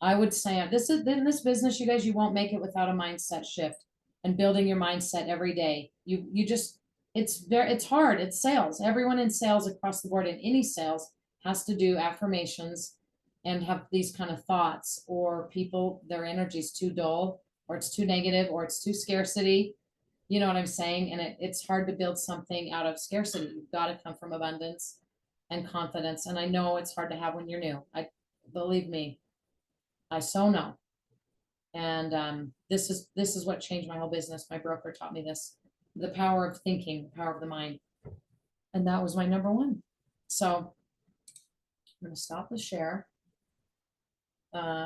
I would say this is in this business, you guys, you won't make it without a mindset shift and building your mindset every day. You just, it's hard. It's sales. Everyone in sales across the board in any sales has to do affirmations and have these kind of thoughts, or people, their energy is too dull, or it's too negative, or it's too scarcity. You know what I'm saying? And it's hard to build something out of scarcity. You've got to come from abundance and confidence. And I know it's hard to have when you're new. Believe me, I so know. And this is what changed my whole business. My broker taught me this, the power of thinking, the power of the mind. And that was my number one. So I'm going to stop the share.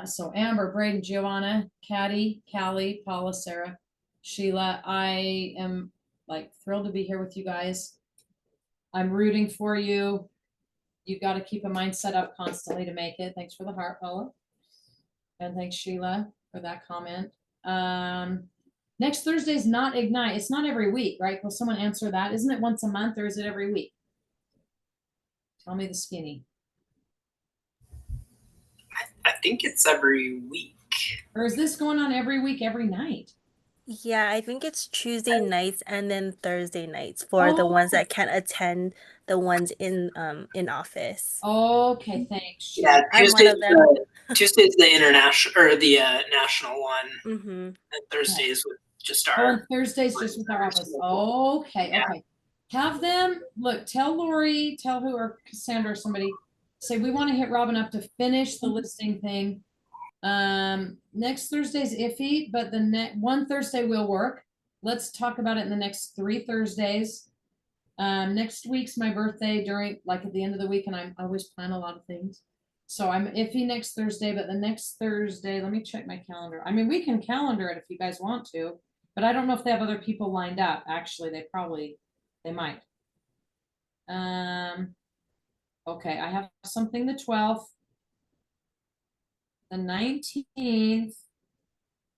So Amber, Braden, Giovanna, Caddy, Callie, Paula, Sarah, Sheila, I am like thrilled to be here with you guys. I'm rooting for you. You've got to keep a mindset up constantly to make it. Thanks for the heart, Paula. And thanks, Sheila, for that comment. Next Thursday's not Ignite. It's not every week, right? Will someone answer that? Isn't it once a month or is it every week? Tell me the skinny. I think it's every week. Or is this going on every week, every night? Yeah, I think it's Tuesday nights and then Thursday nights for the ones that can't attend the ones in office. Okay, thanks. Yeah, I'm one of them. Tuesday's the international or the national one. Mm-hmm. And Thursdays with just Oh, our. and Thursdays just with our office. Okay, Yeah. okay. Have them look. Tell Lori, tell who, or Cassandra or somebody. Say we want to hit Robyn up to finish the listing thing. Next Thursday's iffy, but the one Thursday will work. Let's talk about it in the next 3 Thursdays. Next week's my birthday at the end of the week, and I always plan a lot of things. So I'm iffy next Thursday, but the next Thursday, let me check my calendar. I mean, we can calendar it if you guys want to, but I don't know if they have other people lined up. Actually, they might. Okay, I have something the 12th. The 19th.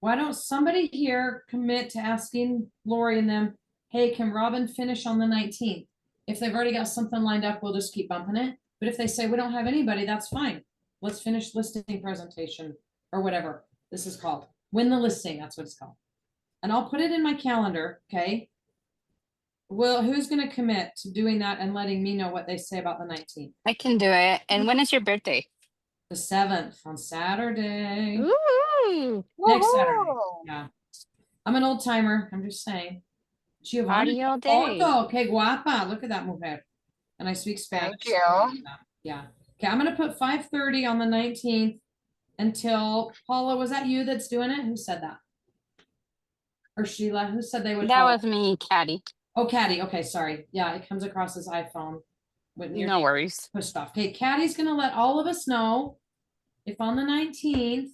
Why don't somebody here commit to asking Lori and them, hey, can Robyn finish on the 19th? If they've already got something lined up, we'll just keep bumping it. But if they say we don't have anybody, that's fine. Let's finish listing presentation or whatever this is called. Win the listing, that's what it's called. And I'll put it in my calendar, okay? Well, who's going to commit to doing that and letting me know what they say about the 19th? I can do it. And when is your birthday? The 7th on Saturday. Ooh, Next Saturday. Yeah. I'm an old timer. I'm just saying. Giovanna. Party all day. Okay, guapa. Look at that mujer. And I speak Spanish. Thank you. Yeah. Okay, I'm going to put 5:30 on the 19th until, Paula, was that you that's doing it? Who said that? Or Sheila? Who said they would That follow? was me, Caddy. Oh, Caddy. Okay, sorry. Yeah, it comes across as iPhone. When you're No worries. pushed off. Okay, Caddy's going to let all of us know if on the 19th,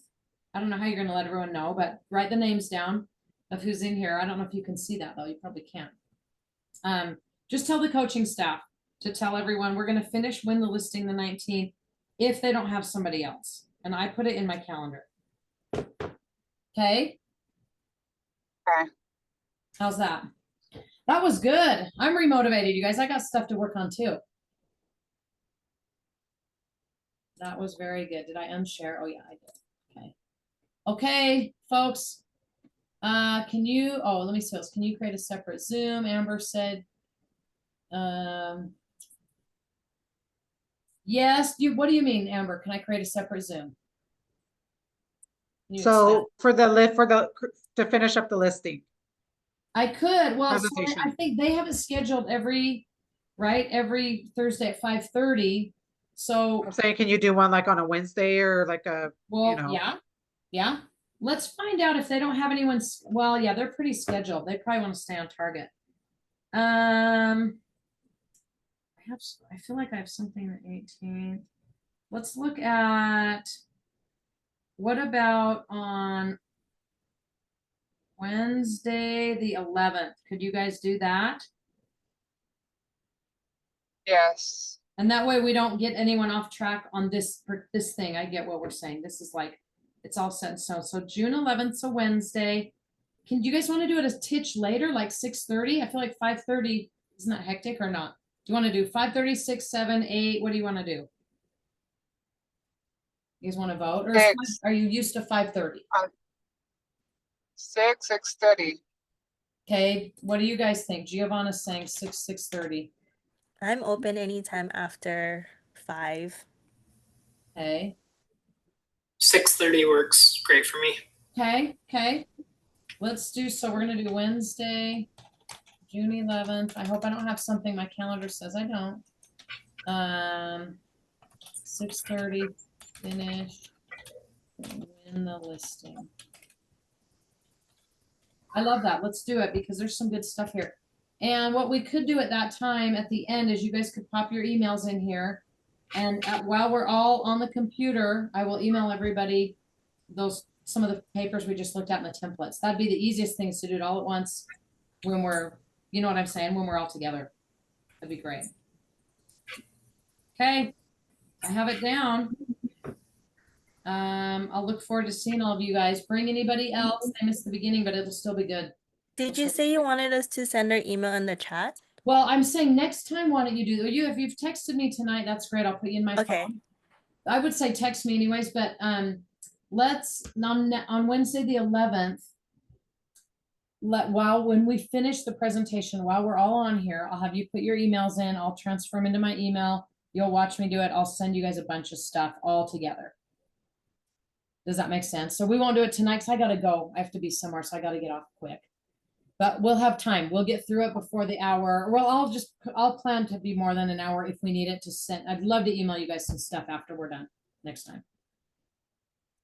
I don't know how you're going to let everyone know, but write the names down of who's in here. I don't know if you can see that though. You probably can't. Just tell the coaching staff to tell everyone we're going to finish win the listing the 19th if they don't have somebody else. And I put it in my calendar. Okay. Okay. How's that? That was good. I'm remotivated, you guys. I got stuff to work on too. That was very good. Did I unshare? Oh yeah, I did. Okay. Okay, folks. Let me see else. Can you create a separate Zoom? Amber said, yes. What do you mean, Amber? Can I create a separate Zoom? So to finish up the listing. I could, well, so Presentation. I think they have it scheduled every Thursday at 5:30. So, I'm saying, can you do one like on a Wednesday or like a, well, know. yeah. Let's find out if they don't have anyone, well, yeah, they're pretty scheduled. They probably want to stay on target. I feel like I have something the 18th. Let's look at, what about on Wednesday, the 11th? Could you guys do that? Yes. And that way we don't get anyone off track on this thing. I get what we're saying. This is like, it's all set in stone. So June 11th, so Wednesday. Can you guys want to do it a titch later, like 6:30? I feel like 5:30, isn't that hectic or not? Do you want to do 5:30, 6, 7, 8? What do you want to do? You guys want to vote? Or are you used to 5:30? 6:30. Okay, what do you guys think? Giovanna's saying 6:30. I'm open anytime after 5. Okay. 6:30 works great for me. Okay. Let's do, so we're gonna do Wednesday, June 11th. I hope I don't have something, my calendar says I don't. 6:30, finish, win the listing. I love that. Let's do it because there's some good stuff here. And what we could do at that time at the end is you guys could pop your emails in here. And while we're all on the computer, I will email everybody some of the papers we just looked at in the templates. That'd be the easiest thing is to do it all at once when we're, you know what I'm saying, when we're all together. That'd be great. Okay, I have it down. I'll look forward to seeing all of you guys. Bring anybody else. I missed the beginning, but it'll still be good. Did you say you wanted us to send our email in the chat? Well, I'm saying next time, why don't you do if you've texted me tonight, that's great. I'll put you in my phone. I would say text me anyways, but let's on Wednesday the 11th. When we finish the presentation, while we're all on here, I'll have you put your emails in. I'll transfer them into my email. You'll watch me do it. I'll send you guys a bunch of stuff all together. Does that make sense? So we won't do it tonight because I gotta go. I have to be somewhere, so I gotta get off quick. But we'll have time. We'll get through it before the hour. Well, I'll plan to be more than an hour if we need it to send. I'd love to email you guys some stuff after we're done next time.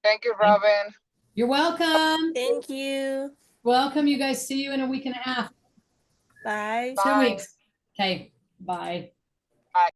Thank you, Robyn. You're welcome. Thank you. Welcome, you guys. See you in a week and a half. Bye. 2 weeks. Okay, bye.